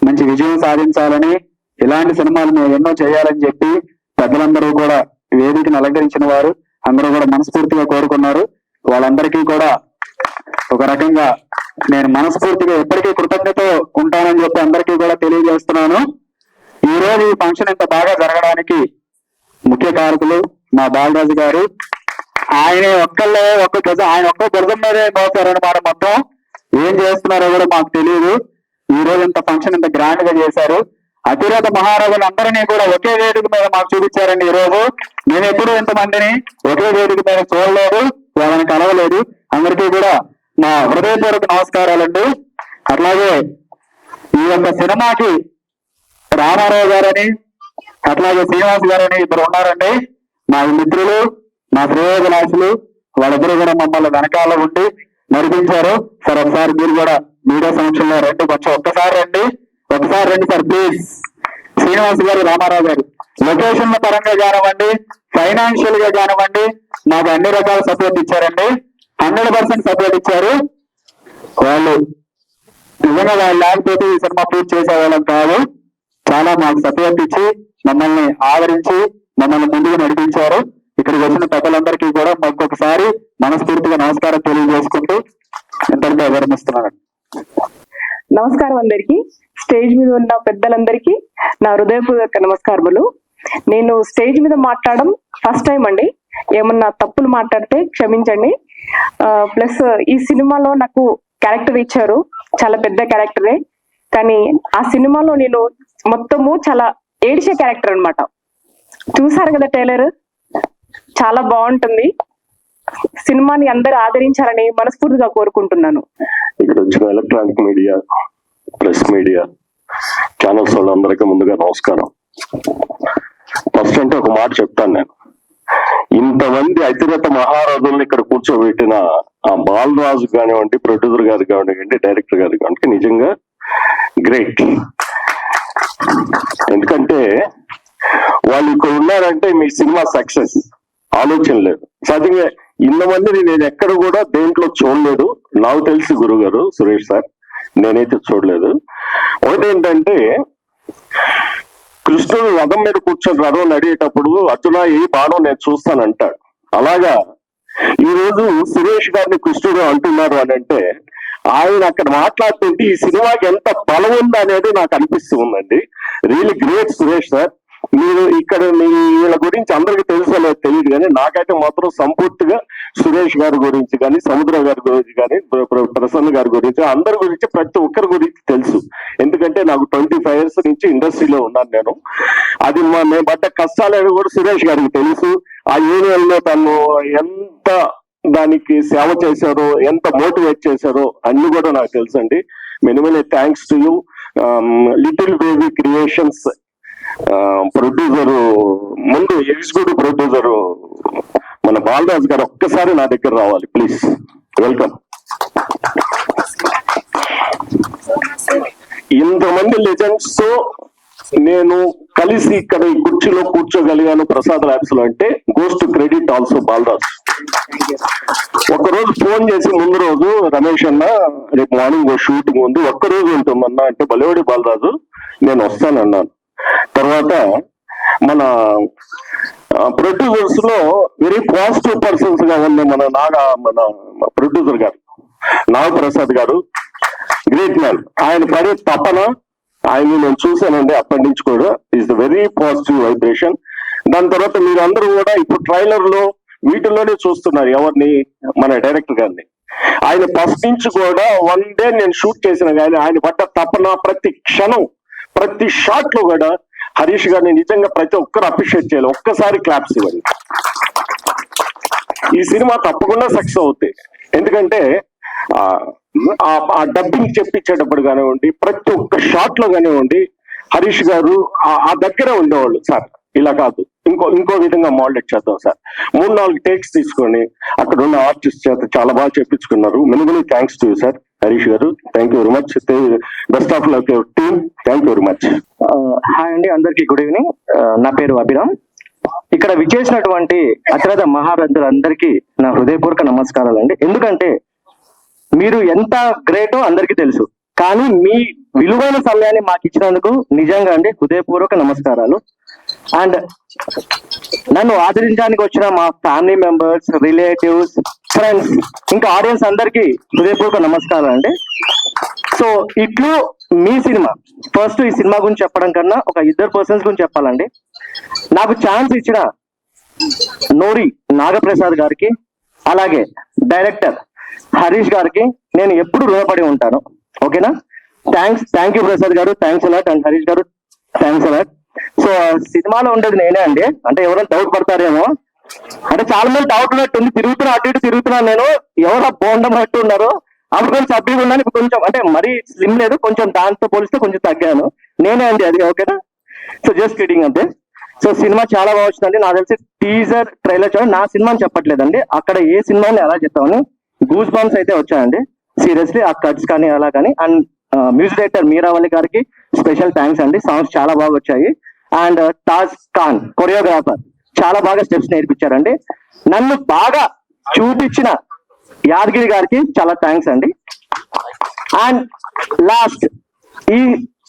మంచి విజయం సాధించాలని, ఇలాంటి సినిమాలు మేము ఎన్నో చేయాలని చెప్పి పెద్దలందరూ కూడా వేదికను అలంకరించిన వారు అందరూ కూడా మనస్ఫూర్తిగా కోరుకున్నారు. వాళ్ళందరికీ కూడా ఒక రకంగా నేను మనస్ఫూర్తిగా ఎప్పటికీ కృతజ్ఞతతో ఉంటానని చెప్పి అందరికీ కూడా తెలియజేస్తున్నాను. ఈ రోజు ఈ ఫంక్షన్ ఇంత బాగా జరగడానికి ముఖ్య కారకులు మా బాలరాజు గారు. ఆయన ఆయన ఒక్క గజం మీదే మోసారన్నమాట. మొత్తం ఏం చేస్తున్నారో కూడా మాకు తెలియదు. ఈ రోజు ఇంత ఫంక్షన్ ఇంత గ్రాండ్ గా చేశారు. అతిరథ మహారాజులు అందరినీ కూడా ఒకే వేదిక మీద మాకు చూపించారండి. ఈ రోజు నేను ఎప్పుడూ ఇంతమందిని ఒకే వేదిక మీద చూడలేదు, వాళ్ళని కలవలేదు. అందరికీ కూడా మా హృదయపూర్వక నమస్కారాలండి. అట్లాగే ఈ యొక్క సినిమాకి రామారావు గారని, అట్లాగే శ్రీనివాస్ గారని ఇద్దరు ఉన్నారండి, మా మిత్రులు, మా శ్రేయోభిలాషులు. వాళ్ళిద్దరూ కూడా మమ్మల్ని వెనకాల ఉండి నడిపించారు. సార్ ఒకసారి మీరు కూడా మీడియా సమక్షంలో రండి, కొంచెం ఒకసారి రండి సార్ ప్లీజ్. శ్రీనివాస్ గారు, రామారావు గారు లొకేషన్ల పరంగా కానివ్వండి, ఫైనాన్షియల్ గా కానివ్వండి, మాకు అన్ని రకాల సపోర్ట్ ఇచ్చారండి. 100% సపోర్ట్ ఇచ్చారు. వాళ్ళు నిజంగా వాళ్ళు లేకపోతే ఈ సినిమా పూర్తి చేసేవాళ్ళం కాదు. చాలా మాకు సపోర్ట్ ఇచ్చి మమ్మల్ని ఆదరించి మమ్మల్ని ముందుకు నడిపించారు. ఇక్కడికి వచ్చిన పెద్దలందరికీ కూడా ఒక్కొక్కసారి మనస్ఫూర్తిగా నమస్కారం తెలియజేసుకుంటూ ఇంతటితో విరమిస్తున్నాను. నమస్కారం అందరికి, స్టేజ్ మీద ఉన్న పెద్దలందరికీ నా హృదయపూర్వక నమస్కారములు. నేను స్టేజ్ మీద మాట్లాడడం ఫస్ట్ టైం అండి. ఏమన్నా తప్పులు మాట్లాడితే క్షమించండి. ప్లస్ ఈ సినిమాలో నాకు క్యారెక్టర్ ఇచ్చారు, చాలా పెద్ద క్యారెక్టరే. కానీ ఆ సినిమాలో నేను మొత్తము చాలా ఏడిచే క్యారెక్టర్ అన్నమాట. చూసారు కదా ట్రైలర్, చాలా బాగుంటుంది. సినిమాని అందరూ ఆదరించాలని మనస్ఫూర్తిగా కోరుకుంటున్నాను. ఇక్కడ వచ్చిన electronic media, press media channels వాళ్ళందరికీ ముందుగా నమస్కారం. ఫస్ట్ అంటే ఒక మాట చెప్తాను నేను. ఇంతమంది అతిరథ మహారాజుల్ని ఇక్కడ కూర్చోబెట్టిన ఆ బాలరాజు కానివ్వండి, ప్రొడ్యూసర్ గారు కానివ్వండి, డైరెక్టర్ గారు కానివ్వండి, నిజంగా గ్రేట్. ఎందుకంటే వాళ్ళు ఇక్కడ ఉన్నారంటే మీ సినిమా సక్సెస్, ఆలోచన లేదు. సహజంగా ఇంతమందిని నేను ఎక్కడ కూడా దేంట్లో చూడలేదు. నాకు తెలిసి గురువు గారు సురేష్ సార్, నేనైతే చూడలేదు. ఒకటి ఏంటంటే, కృష్ణుడు రథం మీద కూర్చొని రథం నడిచేటప్పుడు అర్జున ఏ బాణం నేను చూస్తానంటాడు. అలాగా ఈ రోజు సురేష్ గారిని కృష్ణుడు అంటున్నారు అని అంటే, ఆయన అక్కడ మాట్లాడుతుంటే ఈ సినిమాకి ఎంత బలం ఉంది అనేది నాకు అనిపిస్తూ ఉందండి. Really great Suresh sir. మీరు ఇక్కడ మీ వీళ్ళ గురించి అందరికి తెలుసో లేదు తెలియదు, కానీ నాకైతే మాత్రం సంపూర్తిగా సురేష్ గారి గురించి కానీ, సముద్ర గారి గురించి కానీ, ప్రసన్న గారి గురించి, అందరి గురించి, ప్రతి ఒక్కరి గురించి తెలుసు. ఎందుకంటే నాకు 25 years నుంచి ఇండస్ట్రీలో ఉన్నాను నేను. అది నేను పడ్డ కష్టాలు కూడా సురేష్ గారికి తెలుసు. ఆ యూనియన్ లో తను ఎంత దానికి సేవ చేశారో, ఎంత మోటివేట్ చేశారో అన్ని కూడా నాకు తెలుసు అండి. Minimal thanks to you. Little baby creations producer, ముందు ఎగ్జిక్యూటివ్ ప్రొడ్యూసరు మన బాలరాజు గారు ఒక్కసారి నా దగ్గర రావాలి ప్లీజ్. వెల్కమ్. ఇంతమంది లెజెండ్స్ తో నేను కలిసి ఇక్కడ ఈ కుర్చీలో కూర్చోగలిగాను ప్రసాద్ ల్యాబ్స్ లో అంటే goes to credit also Balaraj. ఒక్కరోజు ఫోన్ చేసి ముందు రోజు రమేష్ అన్న రేపు మార్నింగ్ షూటింగ్ ఉంది ఒక్కరోజు ఉంటుందన్నా అంటే బలివాడి బాలరాజు నేను వస్తానన్నాను. తర్వాత మన ప్రొడ్యూసర్స్ లో వెరీ పాజిటివ్ పర్సన్స్ గా ఉంది మన ప్రొడ్యూసర్ గారు నాగప్రసాద్ గారు, గ్రేట్ మ్యాన్. ఆయన పడే తపన ఆయన నేను చూశానండి అప్పటి నుంచి కూడా is the very positive vibration. దాని తర్వాత మీరు అందరూ కూడా ఇప్పుడు ట్రైలర్ లో వీటిల్లోనే చూస్తున్నారు ఎవరిని, మన డైరెక్టర్ గారిని. ఆయన ఫస్ట్ నుంచి కూడా వన్ డే నేను షూట్ చేసిన కానీ ఆయన పడ్డ తపన ప్రతి క్షణం ప్రతి షాట్ లో కూడా హరీష్ గారిని నిజంగా ప్రతి ఒక్కరు అప్రిషియేట్ చేయాలి. ఒక్కసారి క్లాప్స్ ఇవ్వండి. ఈ సినిమా తప్పకుండా సక్సెస్ అవుతాయి. ఎందుకంటే ఆ డబ్బింగ్ చెప్పించేటప్పుడు కానివ్వండి ప్రతి ఒక్క షాట్ లో కానివ్వండి హరీష్ గారు ఆ దగ్గర ఉండేవాళ్ళు. సార్ ఇలా కాదు ఇంకో విధంగా మోడలేట్ చేద్దాం సార్, 3-4 టేక్స్ తీసుకొని అక్కడ ఉన్న ఆర్టిస్ట్ చేత చాలా బాగా చెప్పించుకున్నారు. Many many thanks to you sir Harish garu. Thank you very much. Best of luck your team. Thank you very much. Hi అండి, అందరికీ గుడ్ ఈవినింగ్. నా పేరు అభిరామ్. ఇక్కడ విచ్చేసినటువంటి అతిరథ మహారథులందరికీ నా హృదయపూర్వక నమస్కారాలు అండి. ఎందుకంటే మీరు ఎంత గ్రేటో అందరికీ తెలుసు, కానీ మీ విలువైన సమయాన్ని మాకు ఇచ్చినందుకు నిజంగా అండి హృదయపూర్వక నమస్కారాలు. అండ్ నన్ను ఆదరించడానికి వచ్చిన మా ఫ్యామిలీ మెంబర్స్, రిలేటివ్స్, ఫ్రెండ్స్, ఇంకా ఆడియన్స్ అందరికీ హృదయపూర్వక నమస్కారాలు అండి. సో ఇట్లు మీ సినిమా. ఫస్ట్ ఈ సినిమా గురించి చెప్పడం కన్నా ఒక 2 పర్సన్స్ గురించి చెప్పాలండి. నాకు ఛాన్స్ ఇచ్చిన నోరి నాగప్రసాద్ గారికి, అలాగే డైరెక్టర్ హరీష్ గారికి నేను ఎప్పుడు రుణపడి ఉంటాను. ఓకేనా? థ్యాంక్ యూ ప్రసాద్ గారు, థ్యాంక్స్ అలాట్. అండ్ హరీష్ గారు థ్యాంక్స్ అలాట్. సో సినిమాలో ఉండేది నేనే అండి. అంటే ఎవరైనా డౌట్ పడతారేమో, అంటే చాలా మంది డౌట్ ఉన్నట్టుంది, అటు ఇటు తిరుగుతున్నాను నేను, ఎవరో బోండం అట్టు ఉన్నారు. అప్పుడు కొంచెం సబ్బీగా ఉన్నాను, ఇప్పుడు కొంచెం అంటే మరీ స్లిమ్ లేదు, కొంచెం దాంతో పోలిస్తే కొంచెం తగ్గాను. నేనే అండి అది. ఓకేనా? సో జస్ట్ కిడింగ్ అంతే. సో సినిమా చాలా బాగా వచ్చిందండి. నాకు తెలిసి టీజర్ ట్రైలర్ చూడండి. నా సినిమా అని చెప్పట్లేదండి, అక్కడ ఏ సినిమాని ఎలా చెప్తామని గూస్ బంప్స్ అయితే వచ్చాయండి సీరియస్లీ. ఆ కట్స్ కానీ అలా కానీ. అండ్ మ్యూజిక్ డైరెక్టర్ మీరావళి గారికి స్పెషల్ థ్యాంక్స్ అండి. సాంగ్స్ చాలా బాగా వచ్చాయి. అండ్ తాజ్ ఖాన్ కొరియోగ్రాఫర్ చాలా బాగా స్టెప్స్ నేర్పించారండి. నన్ను బాగా చూపించిన యాదగిరి గారికి చాలా థ్యాంక్స్ అండి. అండ్ లాస్ట్, ఈ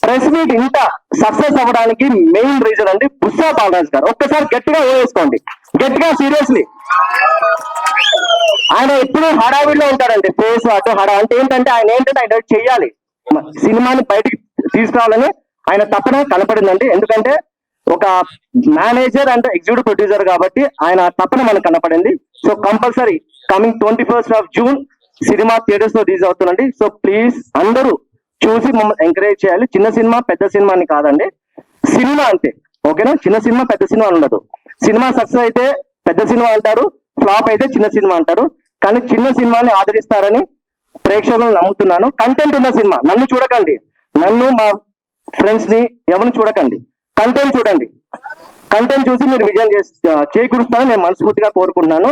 ప్రెస్ మీట్ ఇంత సక్సెస్ అవ్వడానికి మెయిన్ రీజన్ అండి బుస్సా బాలరాజ్ గారు. ఒక్కసారి గట్టిగా వేసుకోండి, గట్టిగా సీరియస్లీ. ఆయన ఎప్పుడు హడావిడిలో ఉంటాడండి, ఫేస్ అటు అంటే ఏంటంటే ఆయన చెయ్యాలి, సినిమాని బయటికి తీసుకురావాలని ఆయన తప్పన కనపడిందండి. ఎందుకంటే ఒక మేనేజర్ అండ్ ఎగ్జిక్యూటివ్ ప్రొడ్యూసర్ కాబట్టి ఆయన తప్పన మనకు కనపడింది. So compulsory coming 21st June cinema theatres లో రిలీజ్ అవుతుందండి. సో ప్లీజ్ అందరూ చూసి మమ్మల్ని ఎంకరేజ్ చేయాలి. చిన్న సినిమా పెద్ద సినిమా అని కాదండి, సినిమా అంతే. ఓకేనా? చిన్న సినిమా పెద్ద సినిమా ఉండదు. సినిమా సక్సెస్ అయితే పెద్ద సినిమా అంటారు, ఫ్లాప్ అయితే చిన్న సినిమా అంటారు. కానీ చిన్న సినిమాని ఆదరిస్తారని ప్రేక్షకులను నమ్ముతున్నాను. కంటెంట్ ఉన్న సినిమా, నన్ను చూడకండి, నన్ను మా ఫ్రెండ్స్ ని ఎవరిని చూడకండి, కంటెంట్ చూడండి. కంటెంట్ చూసి మీరు విజయం చేకూరుస్తారని నేను మనస్ఫూర్తిగా కోరుకుంటున్నాను.